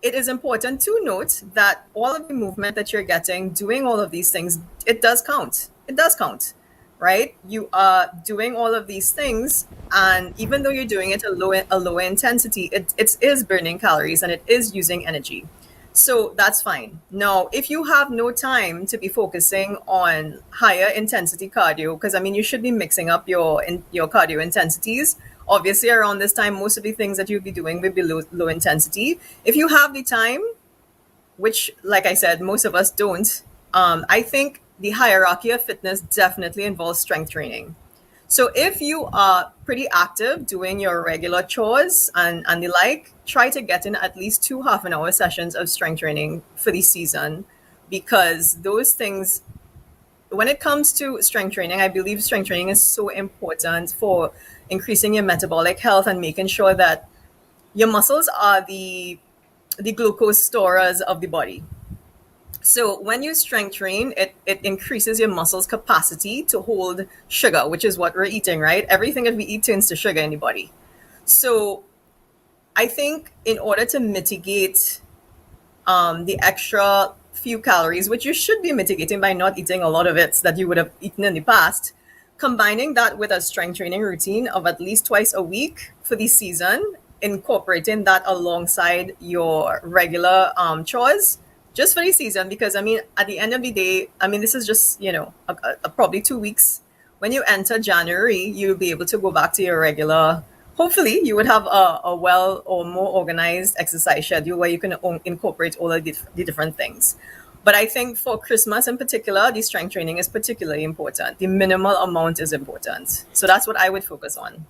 it is important to note that all of the movement that you're getting, doing all of these things, it does count. It does count, right? You are doing all of these things, and even though you're doing it at a lower intensity, it is burning calories and it is using energy. So that's fine. Now, if you have no time to be focusing on higher intensity cardio, because I mean, you should be mixing up your cardio intensities. Obviously, around this time, most of the things that you'll be doing will be low intensity. If you have the time, which, like I said, most of us don't, I think the hierarchy of fitness definitely involves strength training. So if you are pretty active doing your regular chores and the like, try to get in at least 2 half-an-hour sessions of strength training for the season, because those things, when it comes to strength training, I believe strength training is so important for increasing your metabolic health and making sure that your muscles are the glucose storers of the body. So when you strength train, it increases your muscles' capacity to hold sugar, which is what we're eating, right? Everything that we eat turns to sugar in the body. So I think in order to mitigate the extra few calories, which you should be mitigating by not eating a lot of it that you would have eaten in the past, combining that with a strength training routine of at least twice a week for the season incorporating that alongside your regular chores just for the season. Because I mean, at the end of the day, I mean, this is just, you know, probably 2 weeks. When you enter January, you'll be able to go back to your regular. Hopefully, you would have a well or more organized exercise schedule where you can incorporate all of the different things. But I think for Christmas in particular, the strength training is particularly important. The minimal amount is important. So that's what I would focus on.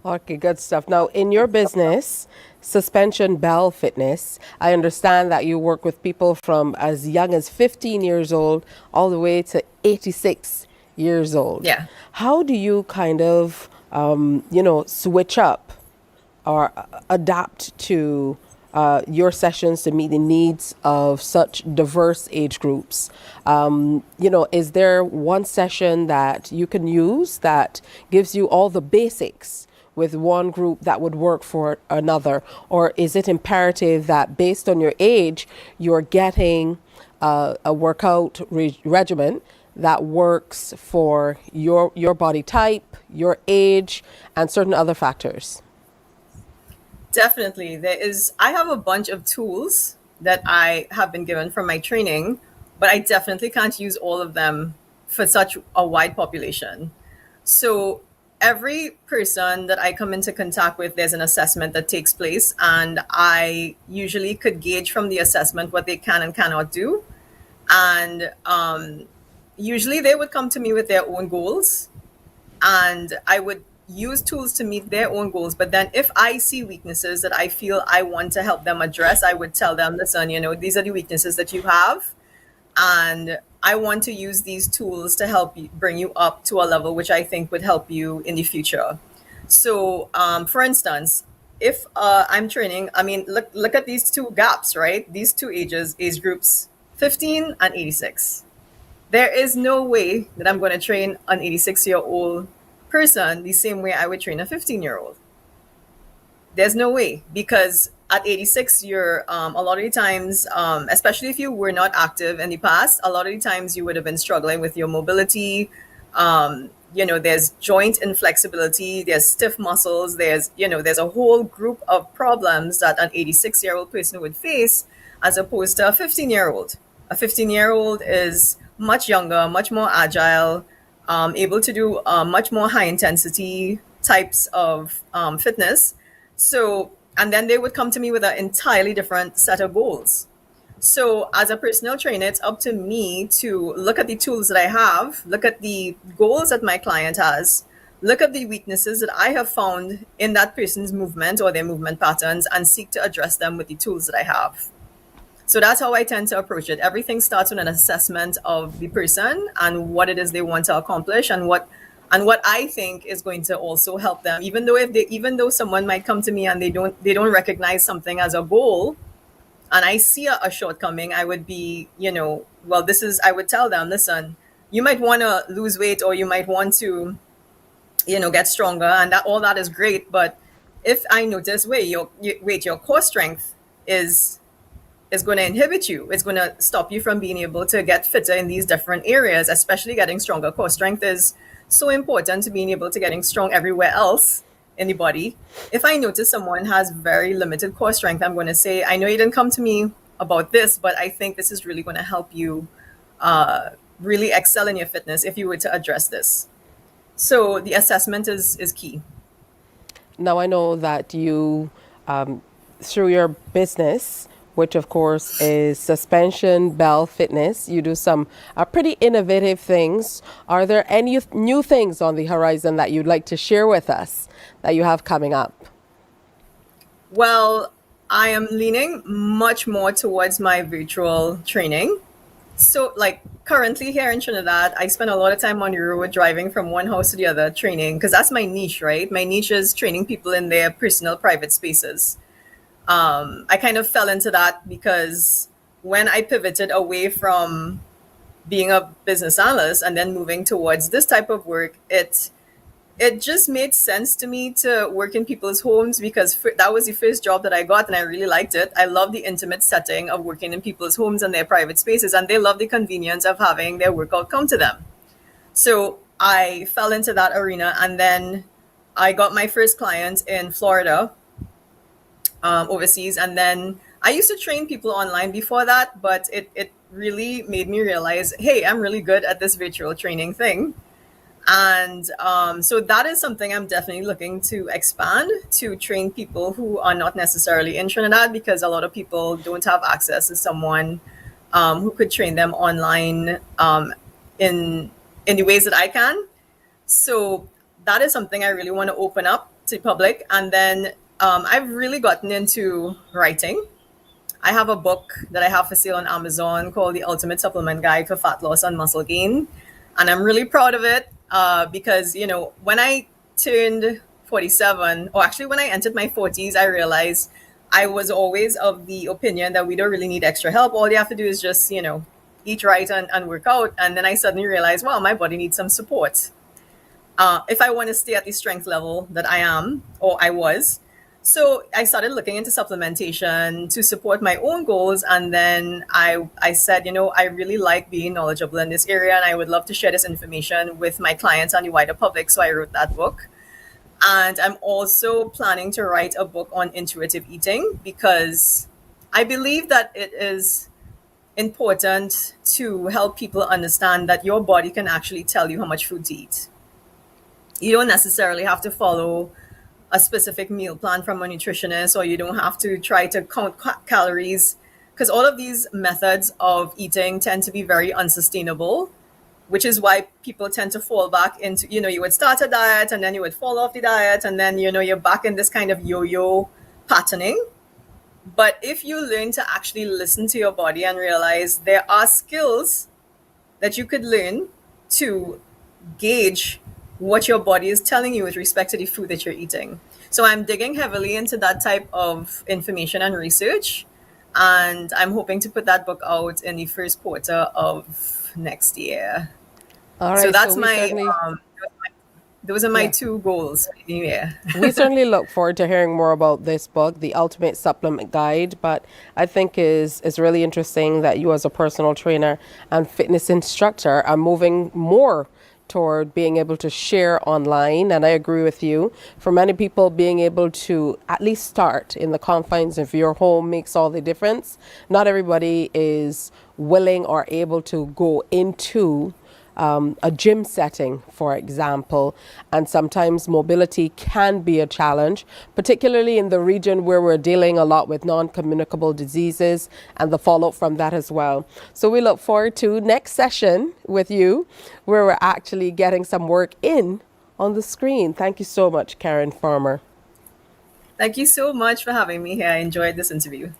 Okay, good stuff. Now, in your business, Suspension Bell Fitness, I understand that you work with people from as young as 15 years old all the way to 86 years old. Yeah. How do you kind of, switch up or adapt to your sessions to meet the needs of such diverse age groups? Is there one session that you can use that gives you all the basics with one group that would work for another? Or is it imperative that based on your age, you're getting a workout regimen that works for your body type, your age, and certain other factors? Definitely. I have a bunch of tools that I have been given from my training, but I definitely can't use all of them for such a wide population. So every person that I come into contact with, there's an assessment that takes place, and I usually could gauge from the assessment what they can and cannot do. And usually they would come to me with their own goals, and I would use tools to meet their own goals. But then if I see weaknesses that I feel I want to help them address, I would tell them, listen, these are the weaknesses that you have, and I want to use these tools to help you, bring you up to a level which I think would help you in the future. So for instance, if I'm training, I mean, look at these two gaps, right? These two age groups, 15 and 86. There is no way that I'm going to train an 86-year-old person the same way I would train a 15-year-old. There's no way, because at 86, you're a lot of the times, especially if you were not active in the past, a lot of the times you would have been struggling with your mobility. There's joint inflexibility, there's stiff muscles, there's a whole group of problems that an 86-year-old person would face as opposed to a 15-year-old. A 15-year-old is much younger, much more agile, able to do much more high intensity types of fitness. So, and then they would come to me with an entirely different set of goals. So as a personal trainer, it's up to me to look at the tools that I have, look at the goals that my client has, look at the weaknesses that I have found in that person's movement or their movement patterns, and seek to address them with the tools that I have. So that's how I tend to approach it. Everything starts with an assessment of the person and what it is they want to accomplish, and what I think is going to also help them. Even though someone might come to me and they don't recognize something as a goal, and I see a shortcoming, I would be, I would tell them, listen, you might want to lose weight, or you might want to, get stronger, and all that is great. But if I notice, your core strength is going to inhibit you. It's going to stop you from being able to get fitter in these different areas, especially getting stronger. Core strength is so important to being able to getting strong everywhere else in the body. If I notice someone has very limited core strength, I'm going to say, I know you didn't come to me about this, but I think this is really going to help you really excel in your fitness if you were to address this. So the assessment is key. Now, I know that you, through your business, which of course is Suspension Bell Fitness, you do some pretty innovative things. Are there any new things on the horizon that you'd like to share with us that you have coming up? Well, I am leaning much more towards my virtual training. So like currently here in Trinidad, I spend a lot of time on the road driving from one house to the other training, because that's my niche, right? My niche is training people in their personal private spaces. I kind of fell into that because when I pivoted away from being a business analyst and then moving towards this type of work, it just made sense to me to work in people's homes, because that was the first job that I got and I really liked it. I love the intimate setting of working in people's homes and their private spaces, and they love the convenience of having their workout come to them. So I fell into that arena, and then I got my first client in Florida. overseas. And then I used to train people online before that, but it really made me realize, hey, I'm really good at this virtual training thing. And so that is something I'm definitely looking to expand, to train people who are not necessarily in Trinidad, because a lot of people don't have access to someone who could train them online in the ways that I can. So that is something I really want to open up to the public. And then I've really gotten into writing. I have a book that I have for sale on Amazon called The Ultimate Supplement Guide for Fat Loss and Muscle Gain. And I'm really proud of it because, you know, when I turned 47, or actually when I entered my 40s, I realized I was always of the opinion that we don't really need extra help. All you have to do is just, you know, eat right and work out. And then I suddenly realized, wow, my body needs some support if I want to stay at the strength level that I am, or I was. So I started looking into supplementation to support my own goals. And then I said, you know, I really like being knowledgeable in this area, and I would love to share this information with my clients and the wider public. So I wrote that book. And I'm also planning to write a book on intuitive eating, because I believe that it is important to help people understand that your body can actually tell you how much food to eat. You don't necessarily have to follow a specific meal plan from a nutritionist, or you don't have to try to count calories, because all of these methods of eating tend to be very unsustainable, which is why people tend to fall back into, you know, you would start a diet and then you would fall off the diet, and then, you know, you're back in this kind of yo-yo patterning. But if you learn to actually listen to your body and realize there are skills that you could learn to gauge what your body is telling you with respect to the food that you're eating. So I'm digging heavily into that type of information and research, and I'm hoping to put that book out in the first quarter of next year. All right, so that's so my those are my two goals for the new year. We certainly look forward to hearing more about this book, The Ultimate Supplement Guide. But I think is really interesting that you, as a personal trainer and fitness instructor, are moving more toward being able to share online. And I agree with you. For many people, being able to at least start in the confines of your home makes all the difference. Not everybody is willing or able to go into a gym setting, for example, and sometimes mobility can be a challenge, particularly in the region where we're dealing a lot with non-communicable diseases and the fallout from that as well. So we look forward to next session with you, where we're actually getting some work in on the screen. Thank you so much, Karen Farmer. Thank you so much for having me here. I enjoyed this interview.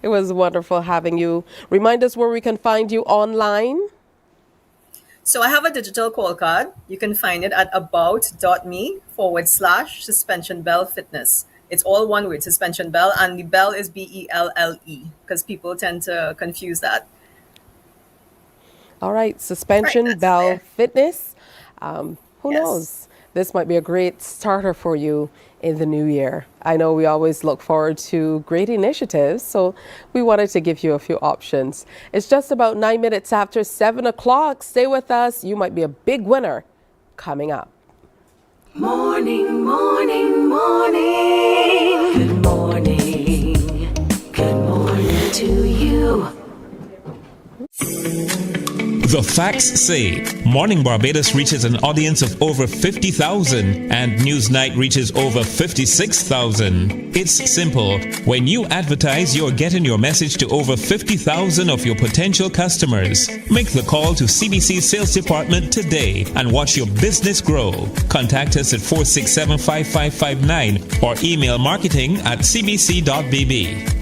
It was wonderful having you. Remind us where we can find you online. So I have a digital call card. You can find it at about.me/suspension bell fitness. It's all one word, suspension bell, and the bell is BELLE, because people tend to confuse that. All right, suspension bell fitness. Who knows? This might be a great starter for you in the new year. I know we always look forward to great initiatives, so we wanted to give you a few options. It's just about 9 minutes after 7 o'clock. Stay with us. You might be a big winner coming up. Morning, morning, morning. Good morning. Good morning to you. The facts say Morning Barbados reaches an audience of over 50,000 and Newsnight reaches over 56,000. It's simple. When you advertise, you're getting your message to over 50,000 of your potential customers. Make the call to CBC Sales Department today and watch your business grow. Contact us at 467-5559 or email marketing@cbc.bb.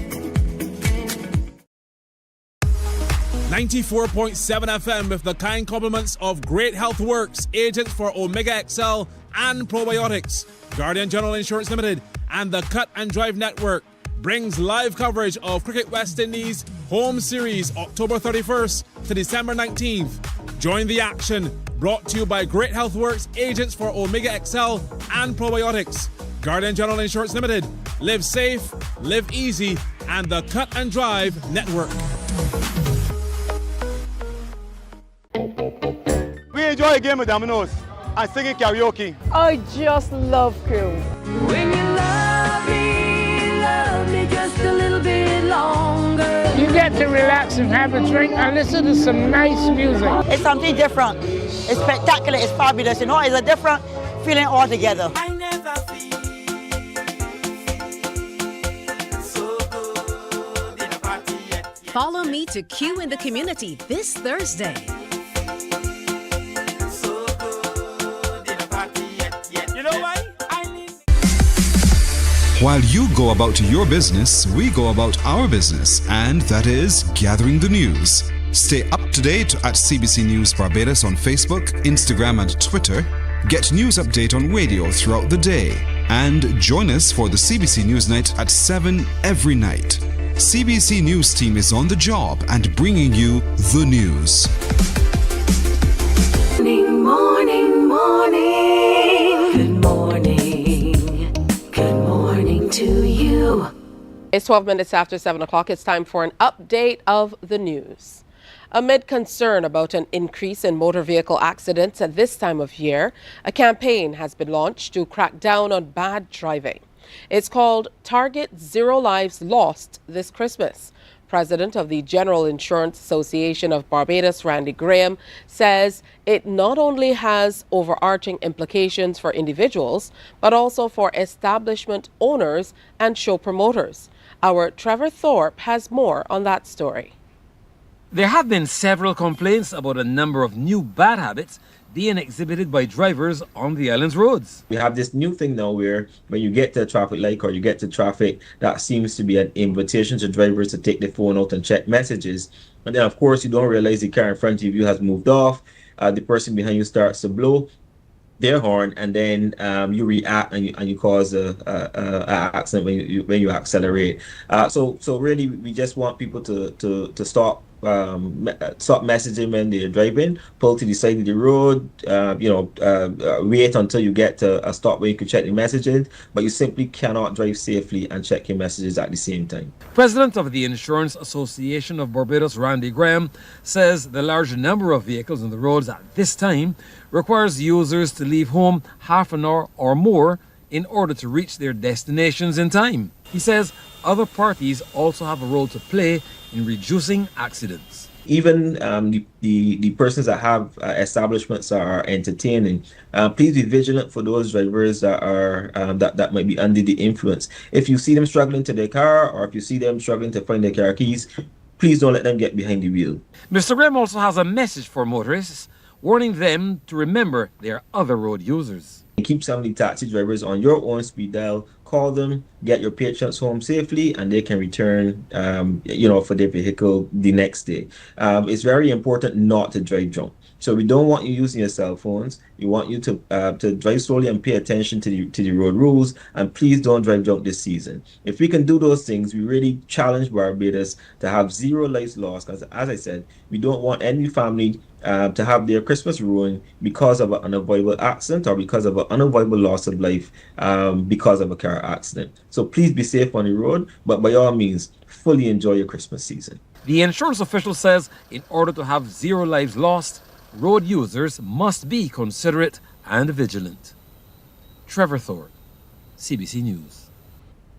94.7 FM with the kind compliments of Great Health Works, agents for Omega XL and Probiotics. Guardian General Insurance Limited and the Cut and Drive Network brings live coverage of Cricket West Indies Home Series October 31st to December 19th. Join the action, brought to you by Great Health Works, agents for Omega XL and Probiotics. Guardian General Insurance Limited. Live safe, live easy, and the Cut and Drive Network. We enjoy a game of dominoes and singing karaoke. I just love crew. When you love me like to relax and have a drink and listen to some nice music. It's something different. It's spectacular. It's fabulous. You know, it's a different feeling altogether. Follow me to Q in the Community this Thursday. You know why? While you go about your business, we go about our business, and that is gathering the news. Stay up to date at CBC News Barbados on Facebook, Instagram, and Twitter. Get news update on radio throughout the day. And join us for the CBC News Night at 7 every night. CBC News team is on the job and bringing you the news. Morning, morning. Good morning. Good morning to you. It's 12 minutes after 7 o'clock. It's time for an update of the news. Amid concern about an increase in motor vehicle accidents at this time of year, a campaign has been launched to crack down on bad driving. It's called Target Zero Lives Lost this Christmas. President of the General Insurance Association of Barbados, Randy Graham, says it not only has overarching implications for individuals, but also for establishment owners and show promoters. Our Trevor Thorpe has more on that story. There have been several complaints about a number of new bad habits being exhibited by drivers on the island's roads. We have this new thing now where when you get to a traffic light or you get to traffic, that seems to be an invitation to drivers to take their phone out and check messages. And then, of course, you don't realize the car in front of you has moved off. The person behind you starts to blow their horn, and then you react and you cause a accident when you accelerate. So really, we just want people to stop messaging when they're driving, pull to the side of the road, wait until you get to a stop where you can check the messages, but you simply cannot drive safely and check your messages at the same time. President of the Insurance Association of Barbados, Randy Graham, says the large number of vehicles on the roads at this time requires users to leave home half an hour or more in order to reach their destinations in time. He says other parties also have a role to play in reducing accidents. Even the persons that have establishments that are entertaining, please be vigilant for those drivers that are that might be under the influence. If you see them struggling to their car, or if you see them struggling to find their car keys, please don't let them get behind the wheel. Mr. Graham also has a message for motorists, warning them to remember there are other road users. Keep some of the taxi drivers on your own speed dial. Call them, get your patients home safely, and they can return, for their vehicle the next day. It's very important not to drive drunk. So we don't want you using your cell phones. We want you to drive slowly and pay attention to the road rules. And please don't drive drunk this season. If we can do those things, we really challenge Barbados to have zero lives lost. Because as I said, we don't want any family to have their Christmas ruined because of an unavoidable accident or because of an unavoidable loss of life because of a car accident. So please be safe on the road, but by all means, fully enjoy your Christmas season. The insurance official says in order to have zero lives lost, road users must be considerate and vigilant. Trevor Thorpe, CBC News.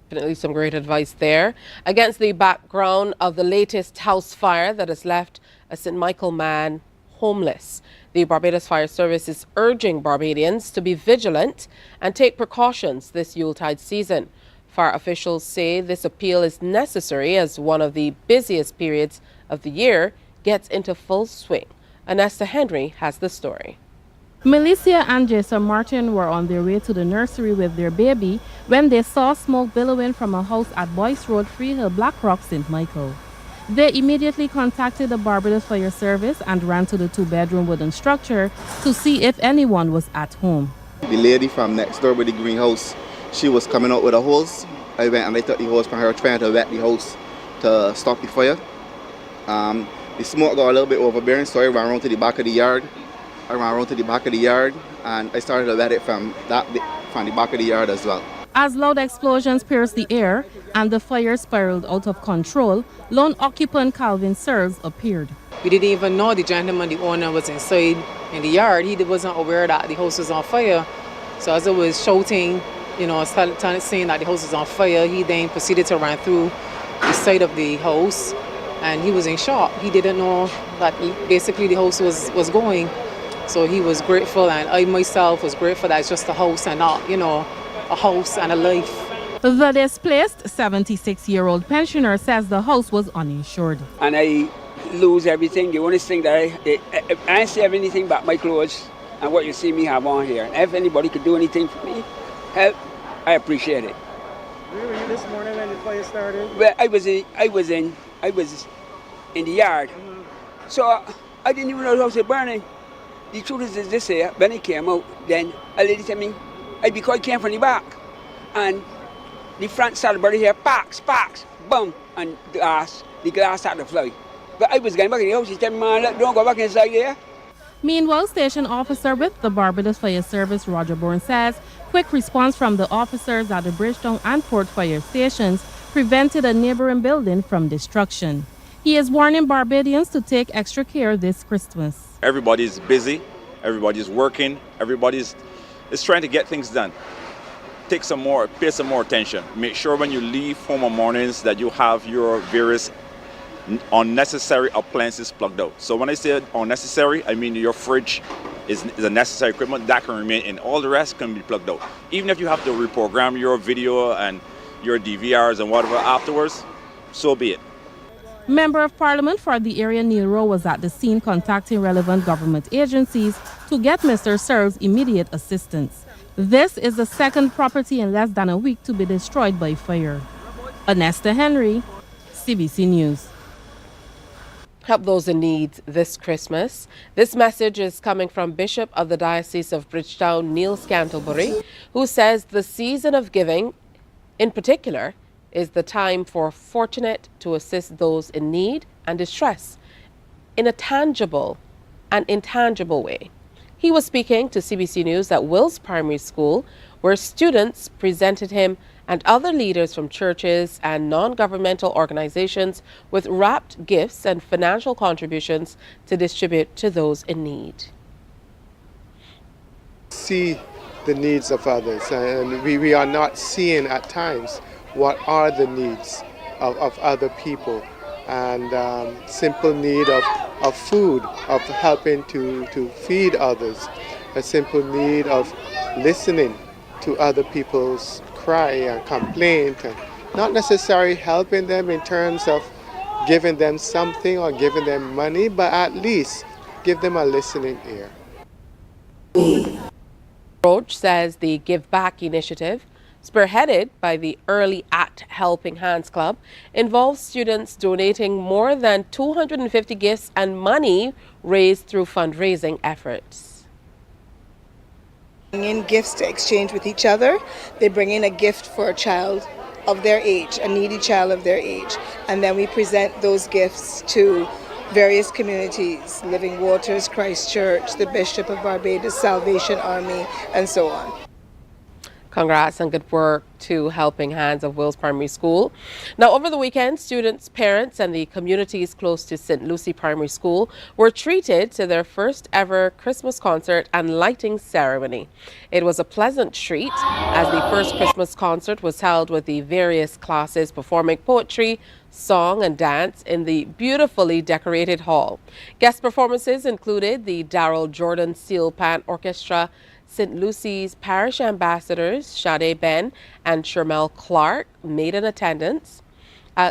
Definitely some great advice there. Against the background of the latest house fire that has left a St. Michael man homeless, the Barbados Fire Service is urging Barbadians to be vigilant and take precautions this Yuletide season. Fire officials say this appeal is necessary as one of the busiest periods of the year gets into full swing. Anesta Henry has the story. Melissa and Jason Martin were on their way to the nursery with their baby when they saw smoke billowing from a house at Boyce Road, Freehill, Blackrock, St. Michael. They immediately contacted the Barbados Fire Service and ran to the two-bedroom wooden structure to see if anyone was at home. The lady from next door with the greenhouse, she was coming out with a hose. I went and I took the hose from her, trying to wet the house to stop the fire. The smoke got a little bit overbearing, so I ran around to the back of the yard. And I started to wet it from the back of the yard as well. As loud explosions pierced the air and the fire spiraled out of control, lone occupant Calvin Searles appeared. We didn't even know the gentleman, the owner, was inside in the yard. He wasn't aware that the house was on fire. So as I was shouting, saying that the house was on fire, he then proceeded to run through the side of the house and he was in shock. He didn't know that basically the house was going. So he was grateful, and I myself was grateful that it's just a house and not, a house and a life. The displaced 76-year-old pensioner says the house was uninsured. And I lose everything. The only thing that I ain't have anything but my clothes and what you see me have on here. If anybody could do anything for me, help, I appreciate it. Where were you this morning when the fire started? Well, I was in the yard. So I didn't even know the house was burning. The truth is this here, when it came out, then a lady said me, because it came from the back. And the front side of the body here, sparks, boom, and the glass started to fly. But I was going back in the house, she said, man, don't go back inside there. Meanwhile, station officer with the Barbados Fire Service, Roger Bourne, says quick response from the officers at the Bridgetown and Port fire stations prevented a neighboring building from destruction. He is warning Barbadians to take extra care this Christmas. Everybody's busy, everybody's working, everybody's trying to get things done. Pay some more attention. Make sure when you leave home on mornings that you have your various unnecessary appliances plugged out. So when I say unnecessary, I mean your fridge is a necessary equipment that can remain in. All the rest can be plugged out. Even if you have to reprogram your video and your DVRs and whatever afterwards, so be it. Member of Parliament for the area, Neil Rowe, was at the scene contacting relevant government agencies to get Mr. Searle's immediate assistance. This is the second property in less than a week to be destroyed by fire. Anesta Henry, CBC News. Help those in need this Christmas. This message is coming from Bishop of the Diocese of Bridgetown, Neil Scantlebury, who says the season of giving, in particular, is the time for fortunate to assist those in need and distress in a tangible and intangible way. He was speaking to CBC News at Wills Primary School, where students presented him and other leaders from churches and non-governmental organizations with wrapped gifts and financial contributions to distribute to those in need. See the needs of others, and we are not seeing at times what are the needs of other people, and simple need of food, of helping to feed others, a simple need of listening to other people's cry and complaint, and not necessarily helping them in terms of giving them something or giving them money, but at least give them a listening ear. Roach says the Give Back initiative, spearheaded by the Early Act Helping Hands Club, involves students donating more than 250 gifts and money raised through fundraising efforts. Bring in gifts to exchange with each other. They bring in a gift for a child of their age, a needy child of their age, and then we present those gifts to various communities, Living Waters, Christ Church, the Bishop of Barbados, Salvation Army, and so on. Congrats and good work to Helping Hands of Wills Primary School. Now, over the weekend, students, parents, and the communities close to St. Lucie Primary School were treated to their first ever Christmas concert and lighting ceremony. It was a pleasant treat as the first Christmas concert was held with the various classes performing poetry, song, and dance in the beautifully decorated hall. Guest performances included the Darrell Jordan Steel Pan Orchestra, St. Lucie's Parish Ambassadors, Sade Ben and Shermel Clark, made an attendance.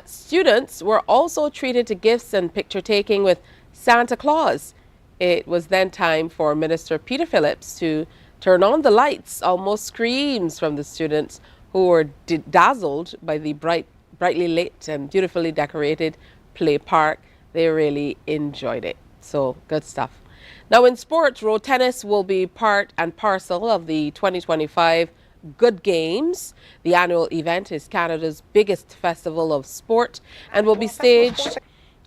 Students were also treated to gifts and picture taking with Santa Claus. It was then time for Minister Peter Phillips to turn on the lights, almost screams from the students who were dazzled by the brightly lit and beautifully decorated play park. They really enjoyed it. So good stuff. Now in sports, road tennis will be part and parcel of the 2025 Good Games. The annual event is Canada's biggest festival of sport and will be staged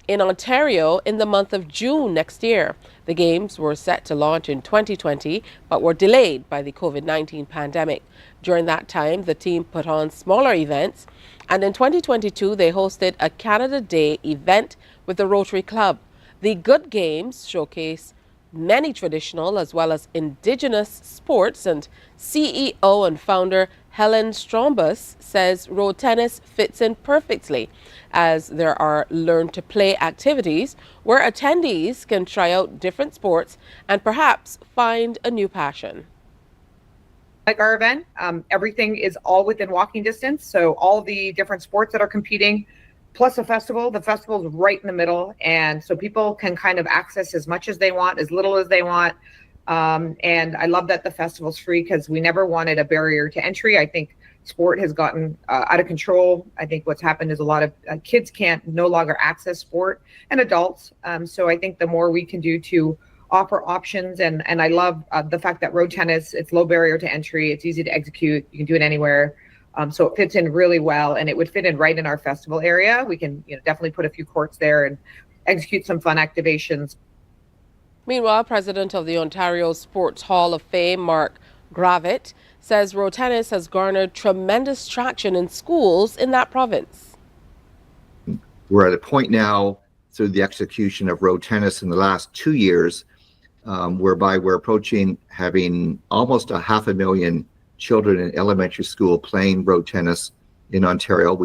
in Ontario in the month of June next year. The Games were set to launch in 2020 but were delayed by the COVID-19 pandemic. During that time, the team put on smaller events, and in 2022 they hosted a Canada Day event with the Rotary Club. The Good Games showcase many traditional as well as indigenous sports, and CEO and founder Helen Strombus says road tennis fits in perfectly, as there are learn-to-play activities where attendees can try out different sports and perhaps find a new passion. Like our event, everything is all within walking distance. So all the different sports that are competing, plus the festival is right in the middle. And so people can kind of access as much as they want, as little as they want. And I love that the festival's free because we never wanted a barrier to entry. I think sport has gotten out of control. I think what's happened is a lot of kids can't no longer access sport, and adults. So I think the more we can do to offer options, and I love the fact that road tennis, it's low barrier to entry, it's easy to execute, you can do it anywhere. So it fits in really well, and it would fit in right in our festival area. We can definitely put a few courts there and execute some fun activations. Meanwhile, President of the Ontario Sports Hall of Fame, Mark Gravitt, says road tennis has garnered tremendous traction in schools in that province. We're at a point now through the execution of road tennis in the last 2 years, whereby we're approaching having almost 500,000 children in elementary school playing road tennis in Ontario.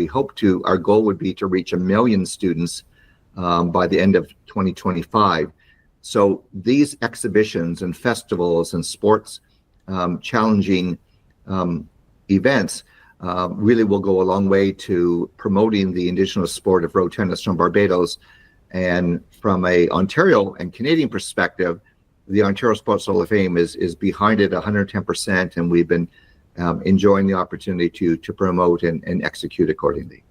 Our goal would be to reach 1 million students by the end of 2025. So these exhibitions and festivals and sports challenging events really will go a long way to promoting the Indigenous sport of road tennis from Barbados. And from a Ontario and Canadian perspective, the Ontario Sports Hall of Fame is behind it 110%, and we've been enjoying the opportunity to promote and execute accordingly.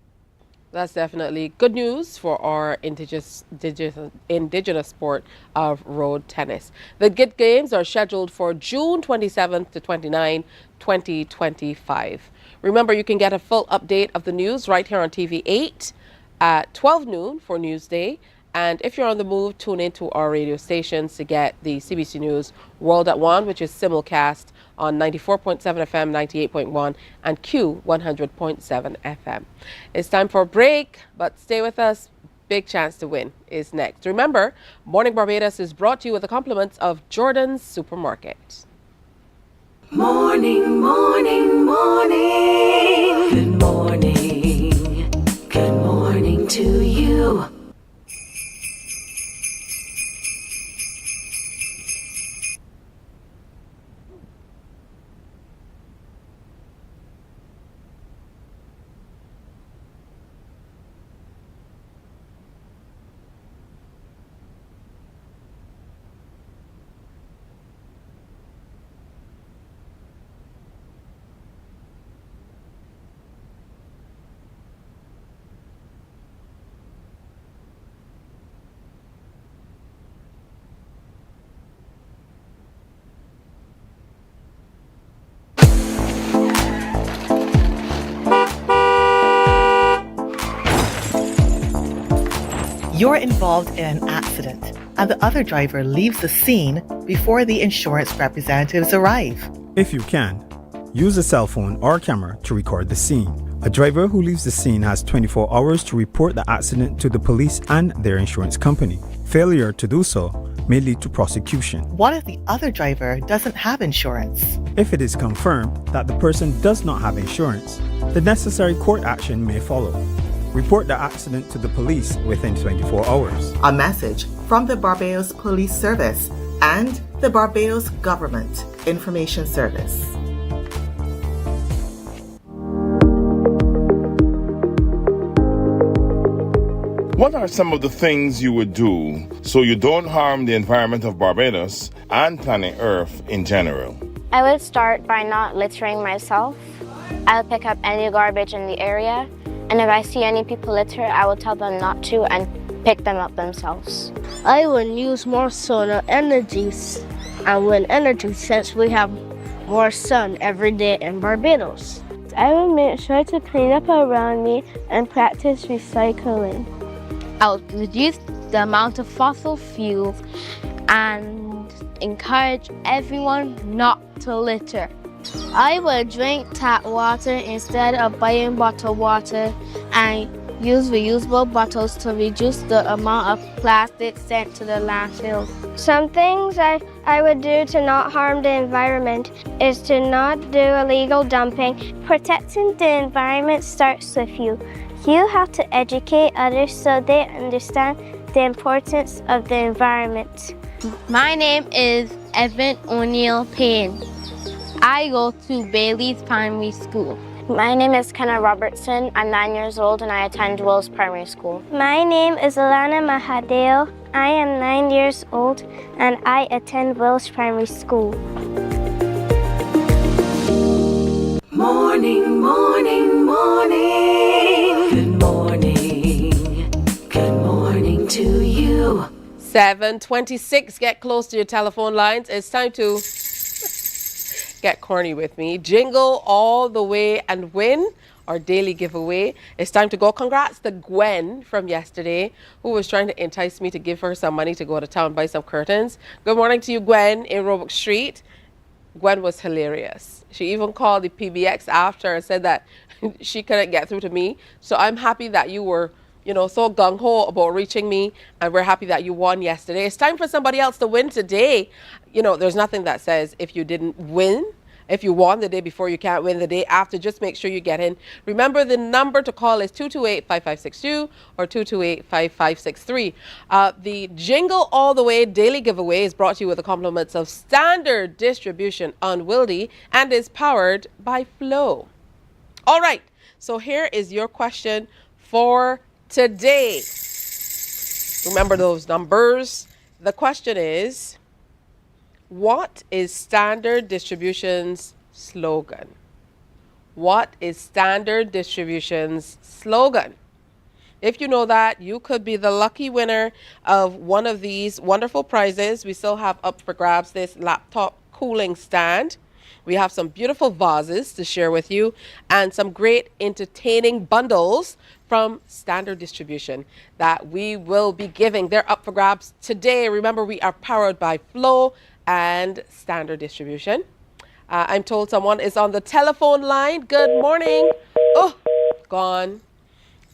That's definitely good news for our indigenous sport of road tennis. The GIT Games are scheduled for June 27th to 29, 2025. Remember, you can get a full update of the news right here on TV8 at 12 noon for Newsday. And if you're on the move, tune into our radio stations to get the CBC News World at 1, which is simulcast on 94.7 FM, 98.1, and Q100.7 FM. It's time for a break, but stay with us. Big Chance to Win is next. Remember, Morning Barbados is brought to you with the compliments of Jordan's Supermarket. Morning, morning, morning. Good morning. Good morning to you. You're involved in an accident, and the other driver leaves the scene before the insurance representatives arrive. If you can, use a cell phone or camera to record the scene. A driver who leaves the scene has 24 hours to report the accident to the police and their insurance company. Failure to do so may lead to prosecution. What if the other driver doesn't have insurance? If it is confirmed that the person does not have insurance, the necessary court action may follow. Report the accident to the police within 24 hours. A message from the Barbados Police Service and the Barbados Government Information Service. What are some of the things you would do so you don't harm the environment of Barbados and planet Earth in general? I would start by not littering myself. I'll pick up any garbage in the area. And if I see any people litter, I will tell them not to and pick them up themselves. I will use more solar energies and wind energy since we have more sun every day in Barbados. I will make sure to clean up around me and practice recycling. I'll reduce the amount of fossil fuels and encourage everyone not to litter. I will drink tap water instead of buying bottled water and use reusable bottles to reduce the amount of plastic sent to the landfill. Some things I would do to not harm the environment is to not do illegal dumping. Protecting the environment starts with you. You have to educate others so they understand the importance of the environment. My name is Evan O'Neill Payne. I go to Bailey's Primary School. My name is Kenna Robertson. I'm 9 years old and I attend Wills Primary School. My name is Alana Mahadeo. I am 9 years old and I attend Wills Primary School. Morning, morning, morning. Good morning. Good morning to you. 7:26. Get close to your telephone lines. It's time to get corny with me. Jingle all the way and win our daily giveaway. It's time to go. Congrats to Gwen from yesterday, who was trying to entice me to give her some money to go to town and buy some curtains. Good morning to you, Gwen, in Roebuck Street. Gwen was hilarious. She even called the PBX after and said that she couldn't get through to me. So I'm happy that you were, so gung-ho about reaching me, and we're happy that you won yesterday. It's time for somebody else to win today. There's nothing that says if you didn't win, if you won the day before, you can't win the day after. Just make sure you get in. Remember, the number to call is 228-5562 or 228-5563. The Jingle All the Way daily giveaway is brought to you with the compliments of Standard Distribution Unwieldy and is powered by Flow. All right, so here is your question for today. Remember those numbers. The question is, what is Standard Distribution's slogan? What is Standard Distribution's slogan? If you know that, you could be the lucky winner of one of these wonderful prizes. We still have up for grabs this laptop cooling stand. We have some beautiful vases to share with you and some great entertaining bundles from Standard Distribution that we will be giving. They're up for grabs today. Remember, we are powered by Flow and Standard Distribution. I'm told someone is on the telephone line. Good morning. Oh, gone.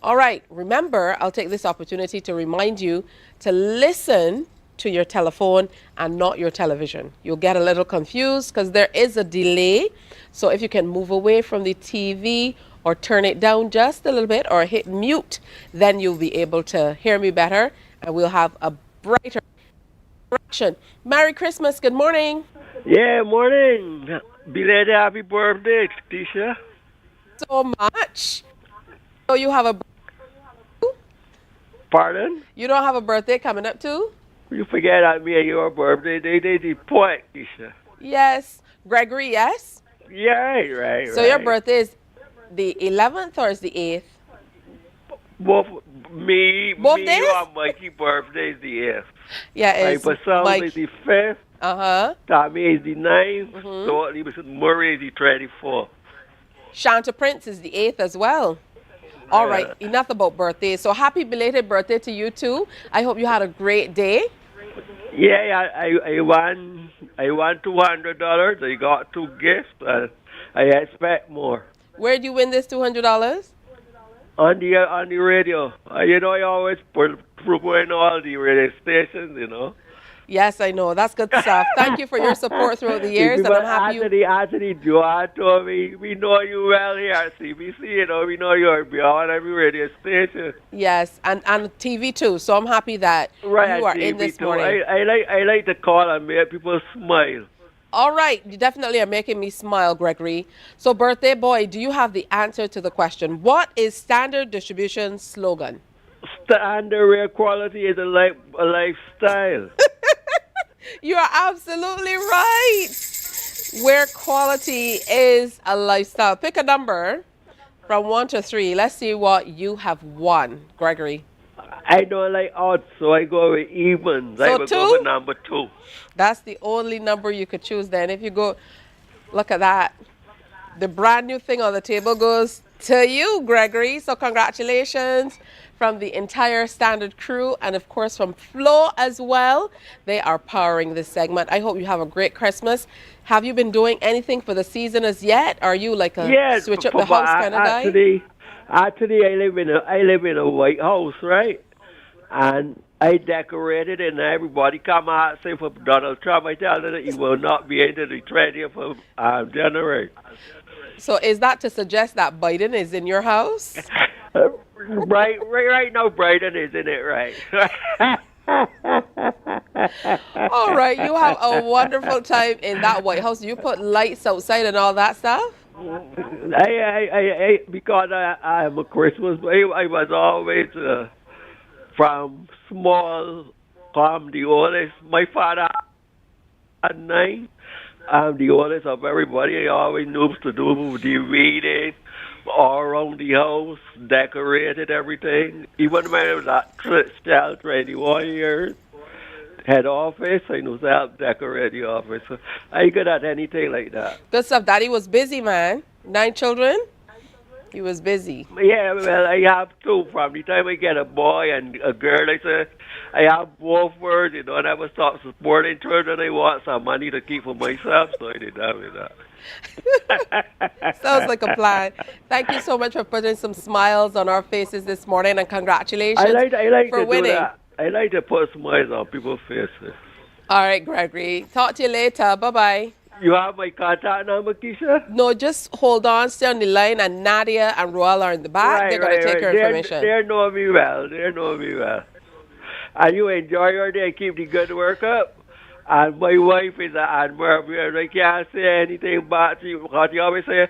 All right. Remember, I'll take this opportunity to remind you to listen to your telephone and not your television. You'll get a little confused because there is a delay. So if you can move away from the TV or turn it down just a little bit or hit mute, then you'll be able to hear me better and we'll have a brighter interaction. Merry Christmas. Good morning. Yeah, morning. Belated happy birthday, Tisha. So much. So you have a Pardon? You don't have a birthday coming up too? You forget that me and your birthday. They deport, Tisha. Yes. Gregory, yes? Yeah, right. So your birthday is the 11th or is the 8th? Both days? You and Mikey birthday is the 8th. Yeah, it's Mike is the 5th. Uh-huh. Tommy is the 9th. So Murray is the 24th. Shanta Prince is the 8th as well. All right, enough about birthdays. So happy belated birthday to you too. I hope you had a great day. Yeah, I won $200. I got 2 gifts, and I expect more. Where do you win this $200? On the radio. I always promote all the radio stations, Yes, I know. That's good stuff. Thank you for your support throughout the years, and I'm happy Anthony Joan told me, we know you well here at CBC, we know you're beyond every radio station. Yes, and TV too. So I'm happy that you are in this morning. I like to call and make people smile. All right, you definitely are making me smile, Gregory. So birthday boy, do you have the answer to the question? What is Standard Distribution's slogan? Standard where quality is a lifestyle. You are absolutely right. Where quality is a lifestyle. Pick a number from 1 to 3. Let's see what you have won, Gregory. I don't like odds, so I go with evens. So I would go with number 2. That's the only number you could choose then. If you go, look at that. The brand new thing on the table goes to you, Gregory. So congratulations from the entire Standard crew and, of course, from Flo as well. They are powering this segment. I hope you have a great Christmas. Have you been doing anything for the season as yet? Are you like a switch up the house kind of guy? Actually, I live in a White House, right? And I decorated it, and everybody come out say for Donald Trump. I tell them that he will not be into the 20th of January. So is that to suggest that Biden is in your house? Right now, Biden is in it, right? All right, you have a wonderful time in that White House. You put lights outside and all that stuff? Because I'm a Christmas babe, I was always from small, I'm the oldest. My father had 9. I'm the oldest of everybody. I always knew to do the reading all around the house, decorated everything. Even when I was at still 21 years, head office, I knew to help decorate the office. So I good at anything like that. Good stuff. Daddy was busy, man. 9 children? He was busy. Yeah, well, I have 2. From the time I get a boy and a girl, I say, I have both words, I never stop supporting children. I want some money to keep for myself, so I did that with that. Sounds like a plan. Thank you so much for putting some smiles on our faces this morning, and congratulations I like for to winning. do that. I like to put smiles on people's faces. All right, Gregory. Talk to you later. Bye-bye. You have my contact number, Keisha? No, just hold on, stay on the line, and Nadia and Roel are in the back. They're going to take your information. They know me well. And you enjoy your day, keep the good work up. And my wife is an admirer. I can't say anything bad to you because she always say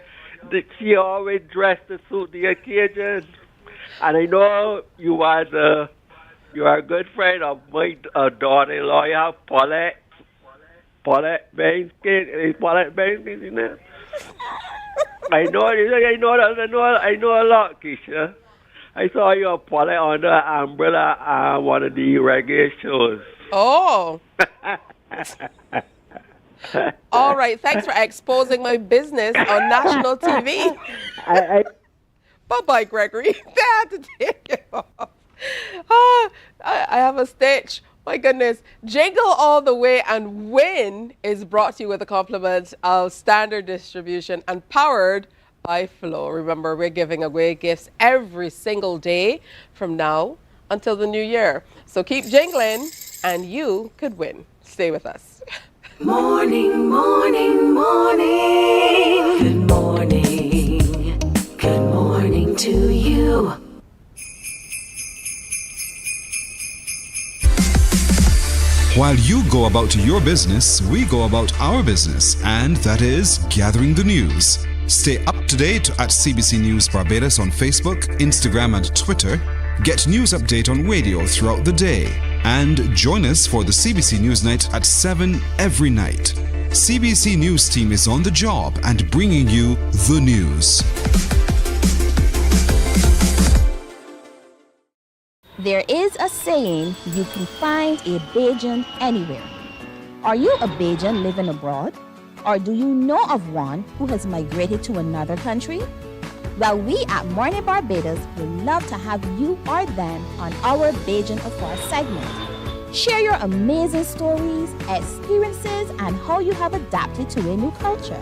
that she always dressed to suit the occasion. And I know you are a good friend of my daughter-in-law. You have Paulette Baines. Is Paulette Baines in there? I know a lot, Keisha. I saw you Paulette on the umbrella on one of the reggae shows. Oh. All right. Thanks for exposing my business on national TV. Bye-bye, Gregory. They had to take it off. I have a stitch. My goodness. Jingle All the Way and Win is brought to you with a compliment of Standard Distribution and powered by Flow. Remember, we're giving away gifts every single day from now until the new year. So keep jingling and you could win. Stay with us. Morning, morning, morning. Good morning. Good morning to you. While you go about your business, we go about our business, and that is gathering the news. Stay up to date at CBC News Barbados on Facebook, Instagram, and Twitter. Get news update on radio throughout the day. And join us for the CBC News Night at 7 every night. CBC News team is on the job and bringing you the news. There is a saying, you can find a Bajan anywhere. Are you a Bajan living abroad? Or do you know of one who has migrated to another country? Well, we at Mornin Barbados would love to have you or them on our Bajan Afar segment. Share your amazing stories, experiences, and how you have adapted to a new culture.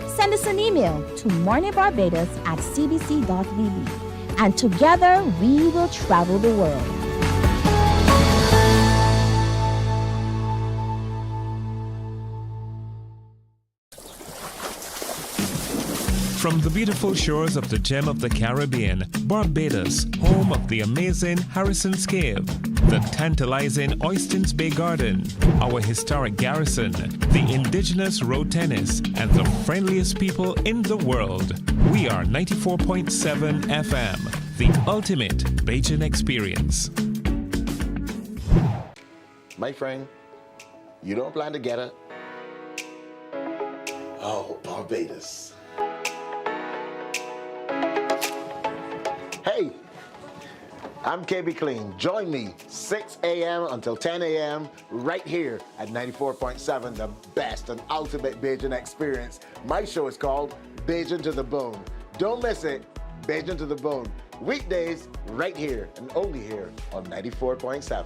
Send us an email to morninbarbados@cbc.vb. And together we will travel the world. From the beautiful shores of the gem of the Caribbean, Barbados, home of the amazing Harrison's Cave, the tantalizing Oystins Bay Garden, our historic garrison, the indigenous road tennis, and the friendliest people in the world. We are 94.7 FM, the ultimate Bajan experience. My friend, you don't plan to get it? Oh, Barbados. Hey, I'm KB Clean. Join me 6 a.m. until 10 a.m. right here at 94.7, the best and ultimate Bajan experience. My show is called Bajan to the Bone. Don't miss it, Bajan to the Bone. Weekdays right here and only here on 94.7.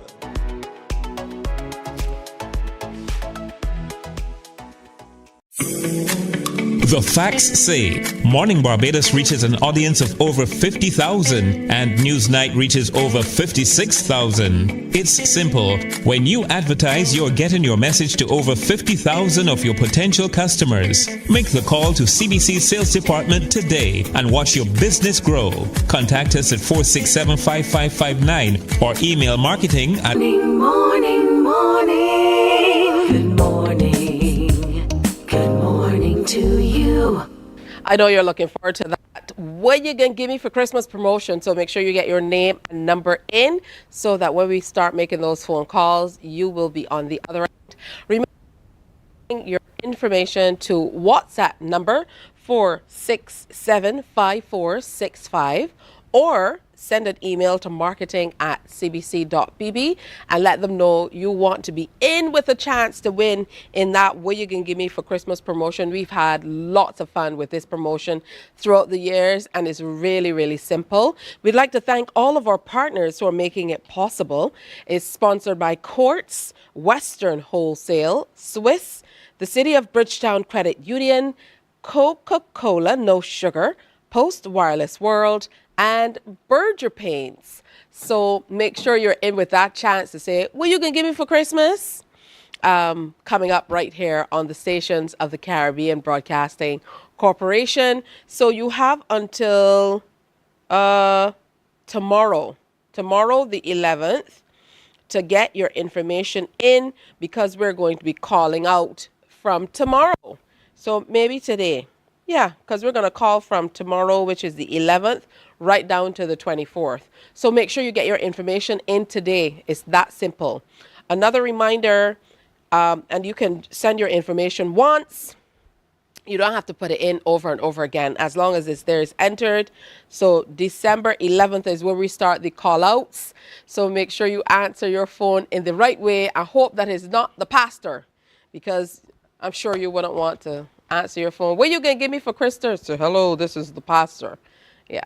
The facts say Morning Barbados reaches an audience of over 50,000 and Newsnight reaches over 56,000. It's simple. When you advertise, you're getting your message to over 50,000 of your potential customers. Make the call to CBC Sales Department today and watch your business grow. Contact us at 467-5559 or email marketing at Morning, morning. Good morning. Good morning to you. I know you're looking forward to that. What you gonna give me for Christmas promotion? So make sure you get your name and number in so that when we start making those phone calls, you will be on the other end. Remember your information to WhatsApp number 4675465 or send an email to marketing@cbc.bb and let them know you want to be in with a chance to win in that What You Can Give Me for Christmas promotion. We've had lots of fun with this promotion throughout the years and it's really, really simple. We'd like to thank all of our partners who are making it possible. It's sponsored by Courts, Western Wholesale, Swiss, the City of Bridgetown Credit Union, Coca-Cola No Sugar, Post Wireless World, and Berger Paints. So make sure you're in with that chance to say, what you gonna give me for Christmas? Coming up right here on the stations of the Caribbean Broadcasting Corporation. So you have until tomorrow the 11th, to get your information in because we're going to be calling out from tomorrow. So maybe today. Yeah, because we're going to call from tomorrow, which is the 11th, right down to the 24th. So make sure you get your information in today. It's that simple. Another reminder, and you can send your information once. You don't have to put it in over and over again as long as it's there, it's entered. So December 11th is where we start the call outs. So make sure you answer your phone in the right way. I hope that is not the pastor, because I'm sure you wouldn't want to answer your phone. What are you going to give me for Christmas? So, hello, this is the pastor. Yeah.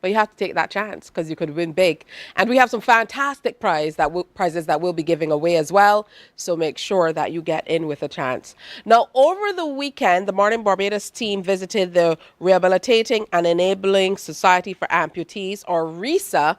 But you have to take that chance because you could win big. And we have some fantastic prizes that we'll be giving away as well. So make sure that you get in with a chance. Now, over the weekend, the Mornin Barbados team visited the Rehabilitating and Enabling Society for Amputees, or RESA,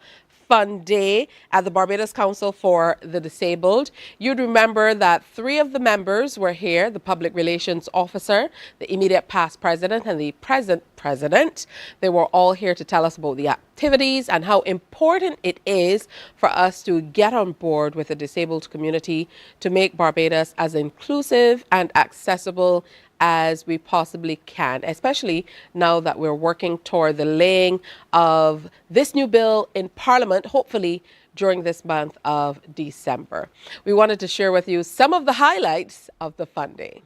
Fun Day at the Barbados Council for the Disabled. You'd remember that 3 of the members were here, the public relations officer, the immediate past president, and the present president. They were all here to tell us about the activities and how important it is for us to get on board with the disabled community to make Barbados as inclusive and accessible as we possibly can, especially now that we're working toward the laying of this new bill in Parliament, hopefully during this month of December. We wanted to share with you some of the highlights of the Fun Day.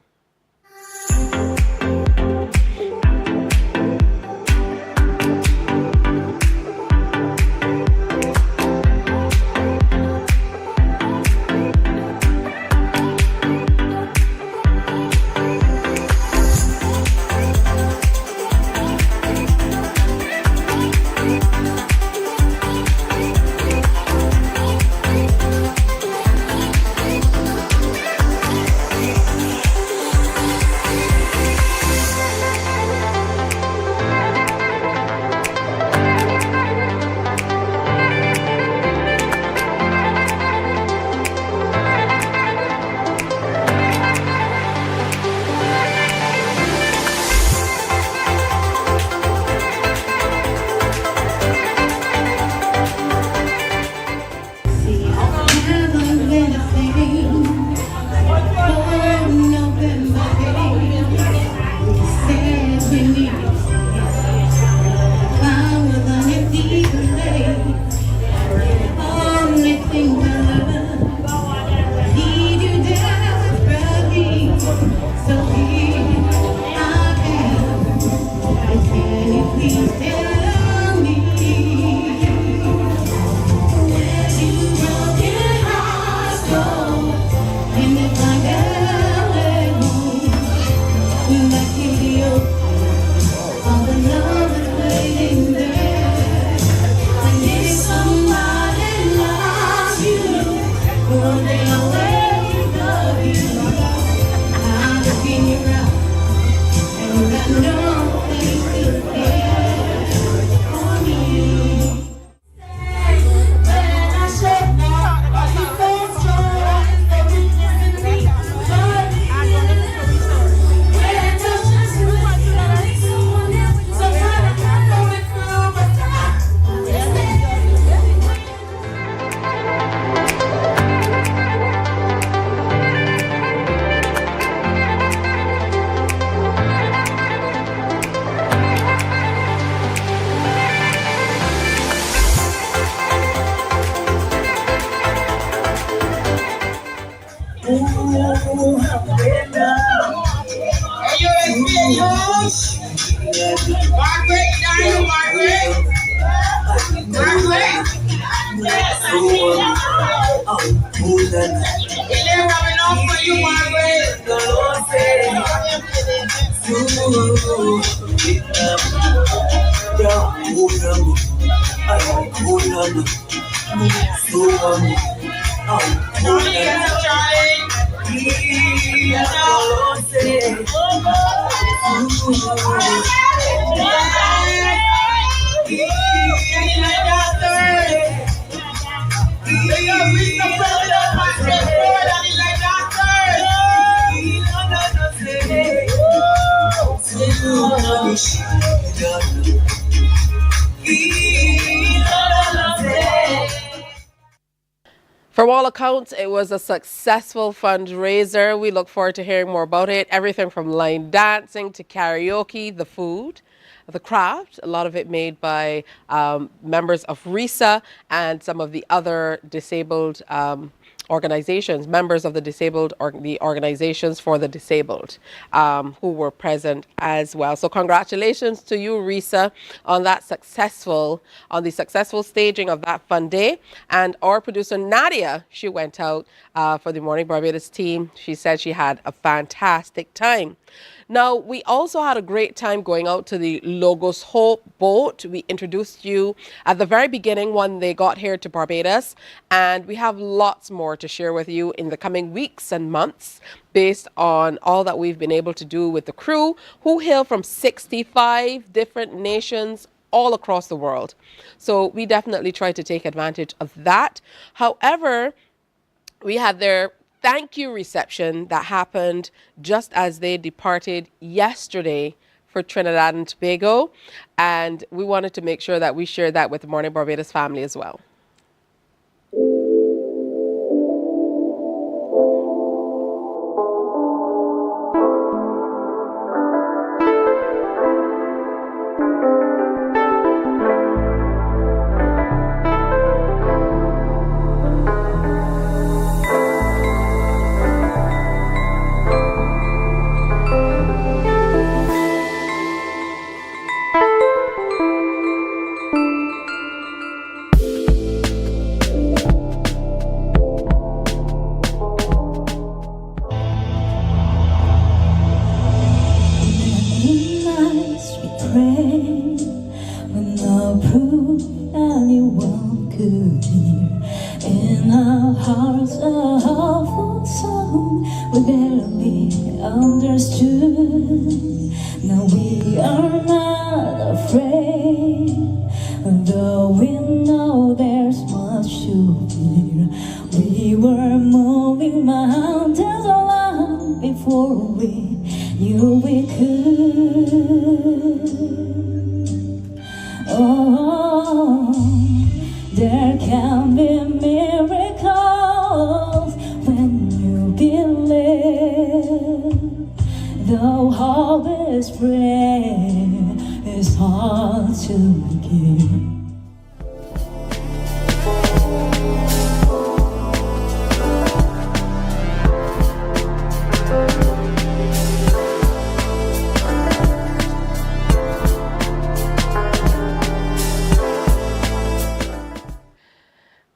From all accounts, it was a successful fundraiser. We look forward to hearing more about it. Everything from line dancing to karaoke, the food, the craft, a lot of it made by members of RISA and some of the other disabled organizations, members of the disabled or the organizations for the disabled who were present as well. So congratulations to you, Risa, on the successful staging of that fun day. And our producer Nadia, she went out for the Morning Barbados team. She said she had a fantastic time. Now, we also had a great time going out to the Logos Hope boat. We introduced you at the very beginning when they got here to Barbados, and we have lots more to share with you in the coming weeks and months based on all that we've been able to do with the crew, who hail from 65 different nations all across the world. So we definitely try to take advantage of that. However, we had their thank you reception that happened just as they departed yesterday for Trinidad and Tobago. And we wanted to make sure that we shared that with the Morning Barbados family as well.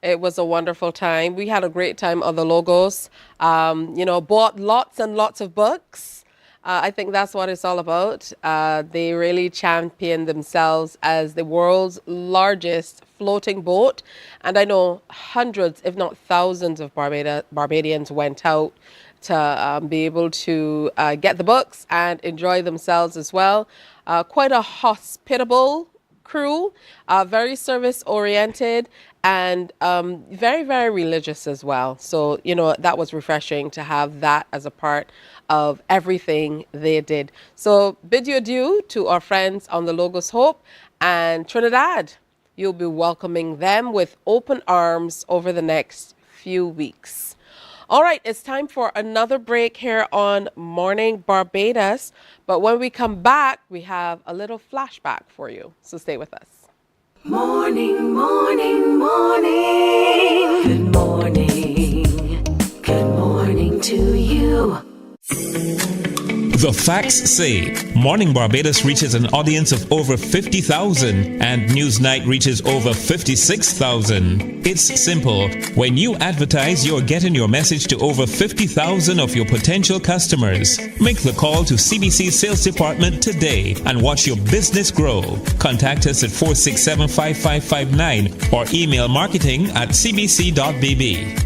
It was a wonderful time. We had a great time on the Logos. Bought lots and lots of books. I think that's what it's all about. They really championed themselves as the world's largest floating boat. And I know hundreds, if not thousands of Barbadians went out to be able to get the books and enjoy themselves as well. Quite a hospitable crew, very service-oriented, and very, very religious as well. So, that was refreshing to have that as a part of everything they did. So bid you adieu to our friends on the Logos Hope and Trinidad. You'll be welcoming them with open arms over the next few weeks. All right, it's time for another break here on Morning Barbados. But when we come back, we have a little flashback for you. So stay with us. Morning, morning, morning. Good morning. Good morning to you. The The facts say Morning Barbados reaches an audience of over 50,000 and Newsnight reaches over 56,000. It's simple. When you advertise, you're getting your message to over 50,000 of your potential customers. Make the call to CBC Sales Department today and watch your business grow. Contact us at 467-5559 or email marketing@cbc.bb.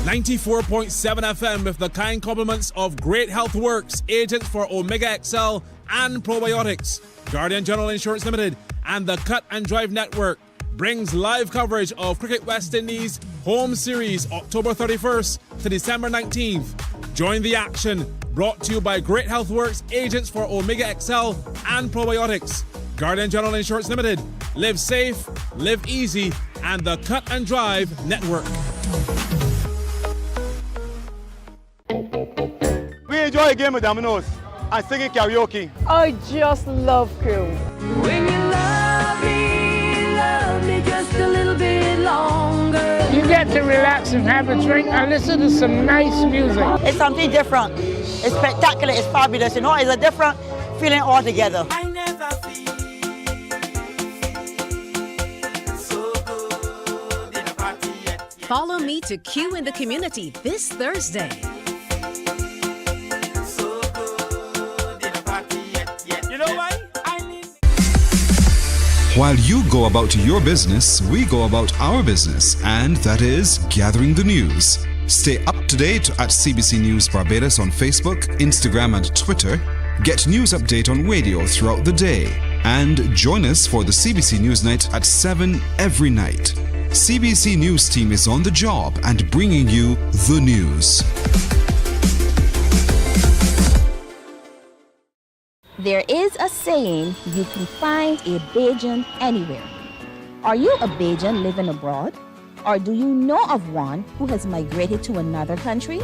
94.7 FM with the kind compliments of Great Health Works, agents for Omega XL and Probiotics. Guardian General Insurance Limited and the Cut and Drive Network brings live coverage of Cricket West Indies Home Series October 31st to December 19th. Join the action, brought to you by Great Health Works, agents for Omega XL and Probiotics. Guardian General Insurance Limited. Live safe, live easy, and the Cut and Drive Network. We enjoy a game of dominoes and singing karaoke. I just love crew. When you love me just a little bit longer. You get to relax and have a drink and listen to some nice music. It's something different. It's spectacular. It's fabulous. You know, it's a different feeling altogether. I never feel so good in a party yet. Follow me to Q in the Community this Thursday. While you go about your business, we go about our business, and that is gathering the news. Stay up to date at CBC News Barbados on Facebook, Instagram, and Twitter. Get news update on radio throughout the day. And join us for the CBC News Night at 7 every night. CBC News team is on the job and bringing you the news. There is a saying, you can find a Bajan anywhere. Are you a Bajan living abroad? Or do you know of one who has migrated to another country?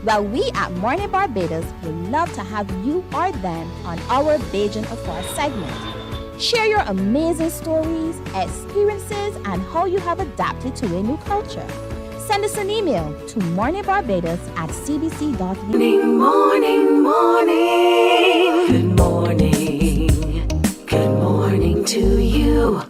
Well, we at Mornin Barbados would love to have you or them on our Bajan Afar segment. Share your amazing stories, experiences, and how you have adapted to a new culture. Send us an email to morninbarbados@cbc.uk. Morning, morning. Good morning. Good morning to you.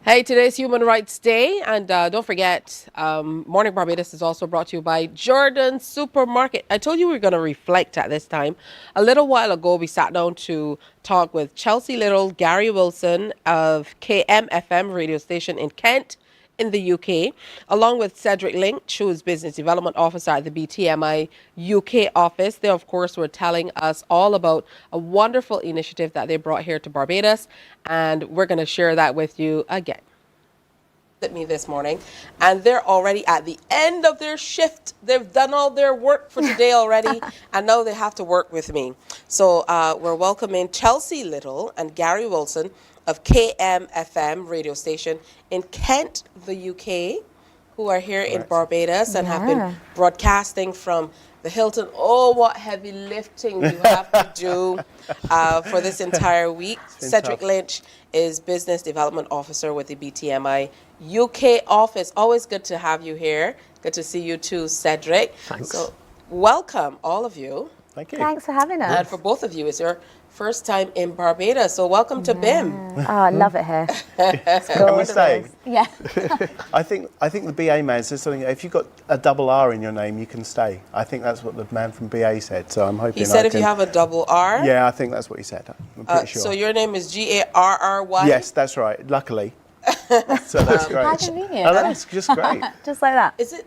Hey, today's Human Rights Day, and don't forget, Morning Barbados is also brought to you by Jordan Supermarket. I told you we were going to reflect at this time. A little while ago, we sat down to talk with Chelsea Little, Gary Wilson of KMFM radio station in Kent, in the UK, along with Cedric Lynch, who is Business Development Officer at the BTMI UK office. They, of course, were telling us all about a wonderful initiative that they brought here to Barbados, and we're going to share that with you again. At me this morning, and they're already at the end of their shift. They've done all their work for today already, and now they have to work with me. So we're welcoming Chelsea Little and Gary Wilson of KMFM radio station in Kent, the UK, who are here in Barbados and have been broadcasting from the Hilton. Oh, what heavy lifting you have to do for this entire week. Cedric Lynch is Business Development Officer with the BTMI UK office. Always good to have you here. Good to see you too, Cedric. Thanks. So welcome, all of you. Thank you. Thanks for having us. And for both of you, it's your first time in Barbados, so welcome to BIM. Oh, I love it here. Can we say? Yeah. I think the BA man says something. If you've got a double R in your name, you can stay. I think that's what the man from BA said. So I'm hoping. He said if you have a double R. Yeah, I think that's what he said. I'm pretty sure. So your name is Garry. Yes, that's right. Luckily. So that's great. How convenient. Oh, that's just great. Just like that. Is it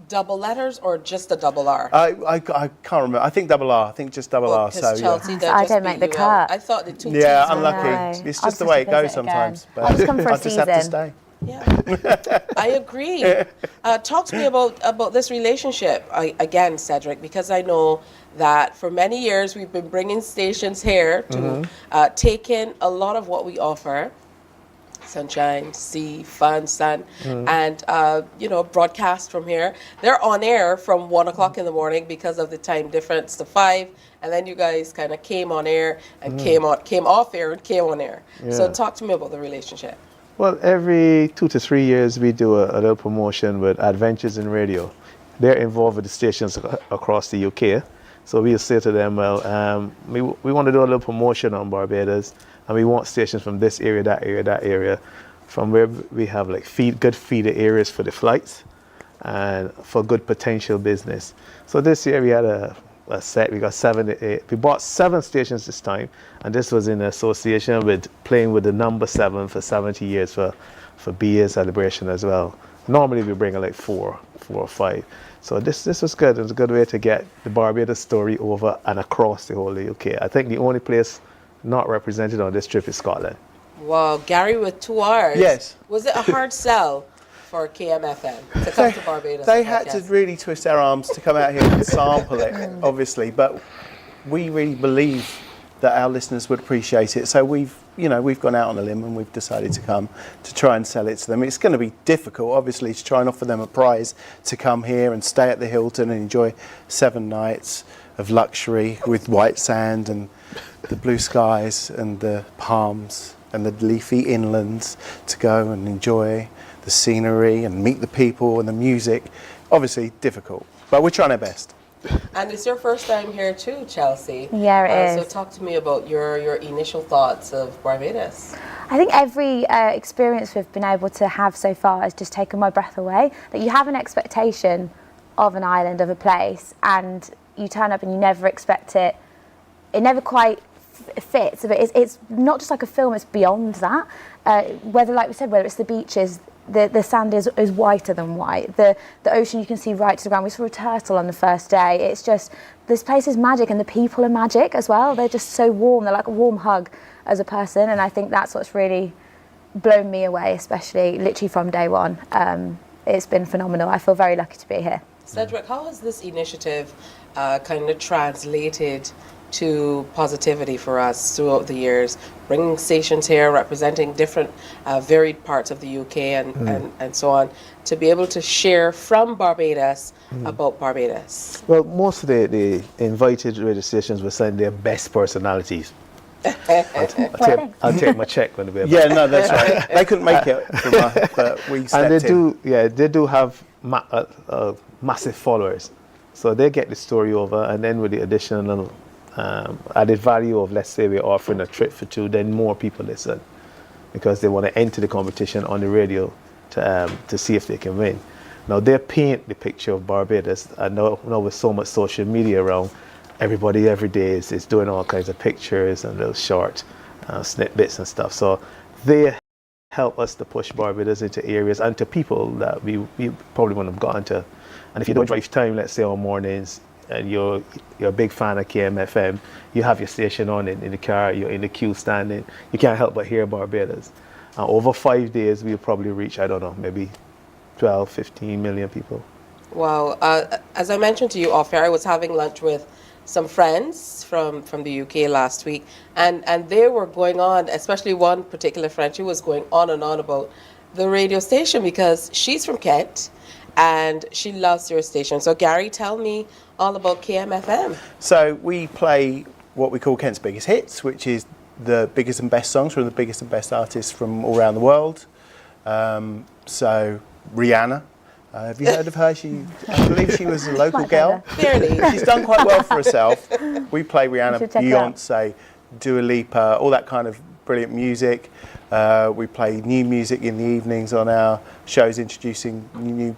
double letters or just a double R? I can't remember. I think double R. I think just double R. So Chelsea, yeah. I don't make the cut. I thought the two. Yeah, unlucky. It's just the way it goes sometimes. But I'll just come for I just have to stay. Yeah, I agree. Talk to me about this relationship again, Cedric, because I know that for many years we've been bringing stations here to take in a lot of what we offer. Sunshine, sea, fun, sun, and broadcast from here. They're on air from 1 o'clock in the morning because of the time difference to 5, and then you guys kind of came on air and came off air and came on air. Yeah. So talk to me about the relationship. Well, every 2 to 3 years we do a little promotion with Adventures in Radio, they're involved with the stations across the UK. So we'll say to them, well, we want to do a little promotion on Barbados, and we want stations from this area, that area, that area, from where we have like good feeder areas for the flights and for good potential business. So this year we had a set, we got 7 to 8. We bought 7 stations this time, and this was in association with playing with the number 7 for 70 years for BA celebration as well. Normally we bring like 4 or 5. So this was good. It was a good way to get the Barbados story over and across the whole of the UK. I think the only place not represented on this trip is Scotland. Wow, Gary with 2 R's. Yes. Was it a hard sell for KMFM to come to Barbados? They had to really twist their arms to come out here and sample it, obviously, but we really believe that our listeners would appreciate it. So we've gone out on a limb and we've decided to come to try and sell it to them. It's going to be difficult, obviously, to try and offer them a prize to come here and stay at the Hilton and enjoy 7 nights of luxury with white sand and the blue skies and the palms and the leafy inlands to go and enjoy the scenery and meet the people and the music. Obviously difficult, but we're trying our best. And it's your first time here too, Chelsea. Yeah, it is. So talk to me about your initial thoughts of Barbados. I think every experience we've been able to have so far has just taken my breath away. That you have an expectation of an island, of a place, and you turn up and you never expect it. It never quite fits, but it's not just like a film, it's beyond that. Whether, like we said, whether it's the beaches, the sand is whiter than white. The ocean you can see right to the ground. We saw a turtle on the first day. It's just, this place is magic, and the people are magic as well. They're just so warm. They're like a warm hug as a person, and I think that's what's really blown me away, especially literally from day one. It's been phenomenal. I feel very lucky to be here. Cedric, how has this initiative kind of translated to positivity for us throughout the years, bringing stations here representing different varied parts of the UK and so on, to be able to share from Barbados about Barbados? Well, most of the invited radio stations were sending their best personalities. I'll take my check when we're back. Yeah, no, that's right. They couldn't make it from us, but we stepped in. They do have massive followers, so they get the story over, and then with the additional added value of, let's say we're offering a trip for 2, then more people listen because they want to enter the competition on the radio to see if they can win. Now they paint the picture of Barbados, and now with so much social media around, everybody every day is doing all kinds of pictures and little short snippets and stuff. So they help us to push Barbados into areas and to people that we probably wouldn't have gotten to. And if you don't drive time, let's say on mornings, and you're a big fan of KMFM, you have your station on in the car, you're in the queue standing, you can't help but hear Barbados. Over 5 days, we'll probably reach, I don't know, maybe 12, 15 million people. Wow. As I mentioned to you off air, I was having lunch with some friends from the UK last week, and they were going on, especially one particular friend, she was going on and on about the radio station because she's from Kent and she loves your station. So Gary, tell me all about KMFM. So we play what we call Kent's Biggest Hits, which is the biggest and best songs from the biggest and best artists from all around the world. So Rihanna, have you heard of her? I believe she was a local girl. Clearly. She's done quite well for herself. We play Rihanna, Beyonce, Dua Lipa, all that kind of brilliant music. We play new music in the evenings on our shows, introducing new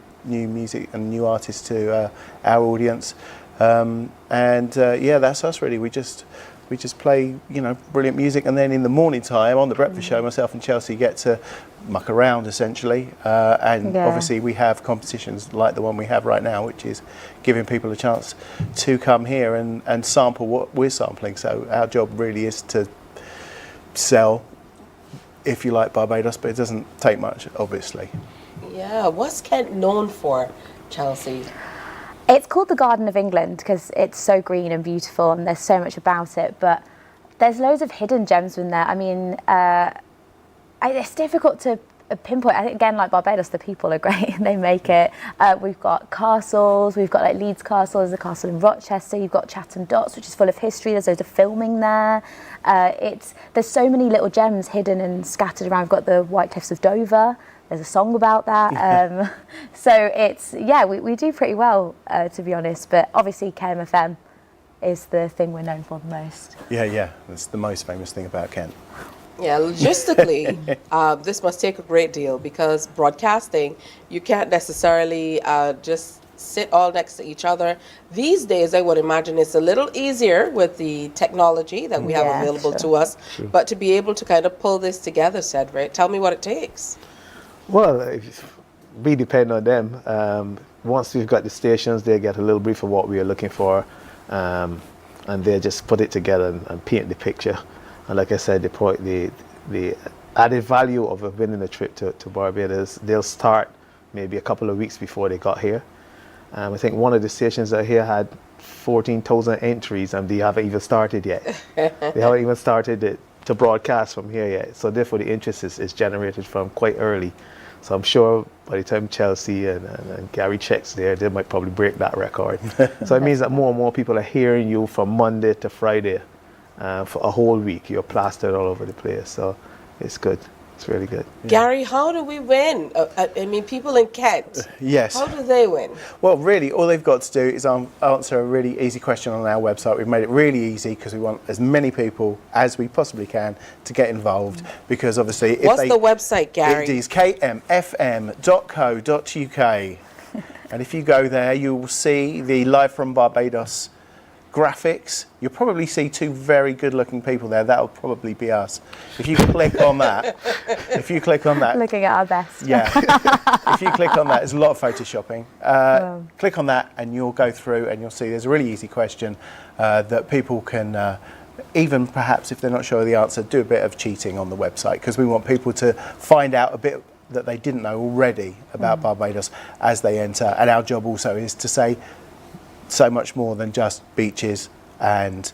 music and new artists to our audience. That's us really. We just play, brilliant music, and then in the morning time on the breakfast show, myself and Chelsea get to muck around essentially, obviously we have competitions like the one we have right now, which is giving people a chance to come here and sample what we're sampling. So our job really is to sell, if you like, Barbados, but it doesn't take much, obviously. Yeah, what's Kent known for, Chelsea? It's called the Garden of England because it's so green and beautiful and there's so much about it, but there's loads of hidden gems in there. I mean, it's difficult to pinpoint, I think again, like Barbados, the people are great. They make it. We've got castles. We've got like Leeds Castle. There's a castle in Rochester. You've got Chatham Docks, which is full of history. There's loads of filming there. There's so many little gems hidden and scattered around. We've got the White Cliffs of Dover. There's a song about that. So it's, yeah, we do pretty well, to be honest. But obviously KMFM is the thing we're known for the most. Yeah. That's the most famous thing about Kent. Yeah, logistically, this must take a great deal because broadcasting, you can't necessarily just sit all next to each other. These days, I would imagine it's a little easier with the technology that we have available to us, but to be able to kind of pull this together, Cedric, tell me what it takes. Well, we depend on them. Once we've got the stations, they get a little brief of what we are looking for, and they just put it together and paint the picture. And like I said, the added value of winning a trip to Barbados, they'll start maybe a couple of weeks before they got here. I think one of the stations out here had 14,000 entries and they haven't even started yet. They haven't even started to broadcast from here yet. So therefore the interest is generated from quite early. So I'm sure by the time Chelsea and Gary checks there, they might probably break that record. So it means that more and more people are hearing you from Monday to Friday. For a whole week, you're plastered all over the place, so it's good. It's really good. Yeah. Gary, how do we win? I mean, people in Kent. Yes. How do they win? Well, really, all they've got to do is answer a really easy question on our website. We've made it really easy because we want as many people as we possibly can to get involved. Because obviously, what's the website, Gary? It is kmfm.co.uk, and if you go there, you will see the Live from Barbados graphics. You'll probably see two very good-looking people there. That'll probably be us. If you click on that, looking at our best. Yeah. If you click on that, there's a lot of photoshopping. Click on that, and you'll go through, and you'll see there's a really easy question that people can, even perhaps if they're not sure of the answer, do a bit of cheating on the website because we want people to find out a bit that they didn't know already about Barbados as they enter. And our job also is to say so much more than just beaches and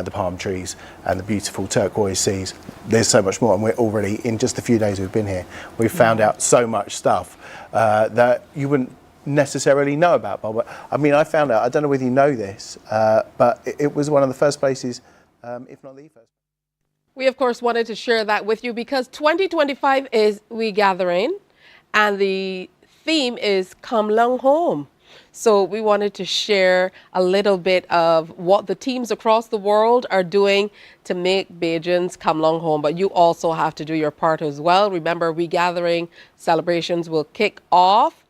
the palm trees and the beautiful turquoise seas. There's so much more, and we're already, in just a few days we've been here, we've found out so much stuff that you wouldn't necessarily know about. But I mean, I found out, I don't know whether you know this, but it was one of the first places, if not the first. We, of course, wanted to share that with you because 2025 is We Gathering, and the theme is Come Long Home. So we wanted to share a little bit of what the teams across the world are doing to make Bajans come long home. But you also have to do your part as well. Remember, We Gathering celebrations will kick off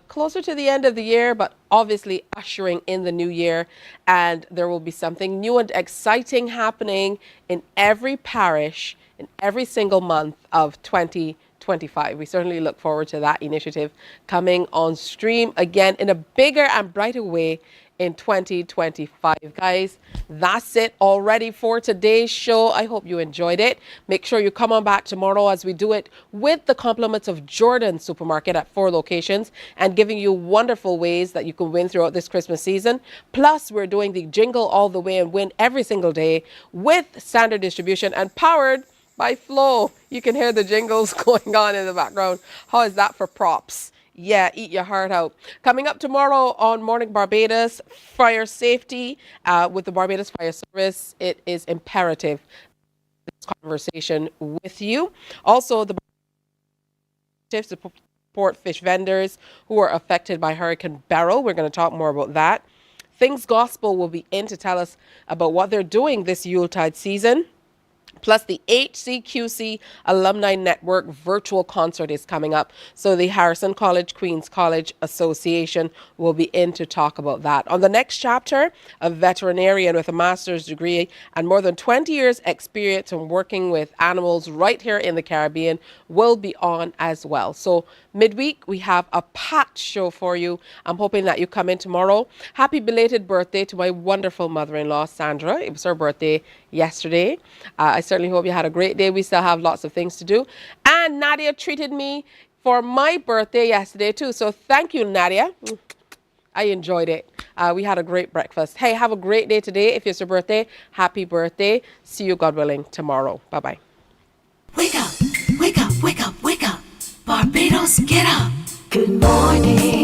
closer to the end of the year, but obviously ushering in the new year. And there will be something new and exciting happening in every parish in every single month of 2025. We certainly look forward to that initiative coming on stream again in a bigger and brighter way in 2025. Guys, that's it already for today's show. I hope you enjoyed it. Make sure you come on back tomorrow as we do it with the compliments of Jordan Supermarket at 4 locations and giving you wonderful ways that you can win throughout this Christmas season. Plus, we're doing the Jingle All the Way and Win every single day with Standard Distribution and powered by Flow. You can hear the jingles going on in the background. How is that for props? Yeah, eat your heart out. Coming up tomorrow on Morning Barbados, fire safety with the Barbados Fire Service. It is imperative this conversation with you. Also, the tips to support fish vendors who are affected by Hurricane Beryl. We're going to talk more about that. Things Gospel will be in to tell us about what they're doing this Yuletide season. Plus, the HCQC Alumni Network virtual concert is coming up. So the Harrison College, Queen's College Association will be in to talk about that. On the next chapter, a veterinarian with a master's degree and more than 20 years experience in working with animals right here in the Caribbean will be on as well. So midweek, we have a packed show for you. I'm hoping that you come in tomorrow. Happy belated birthday to my wonderful mother-in-law, Sandra. It was her birthday yesterday. I certainly hope you had a great day. We still have lots of things to do. And Nadia treated me for my birthday yesterday too. So thank you, Nadia. I enjoyed it. We had a great breakfast. Hey, have a great day today. If it's your birthday, happy birthday. See you, God willing, tomorrow. Bye-bye. Wake up, wake up, wake up, wake up. Good morning.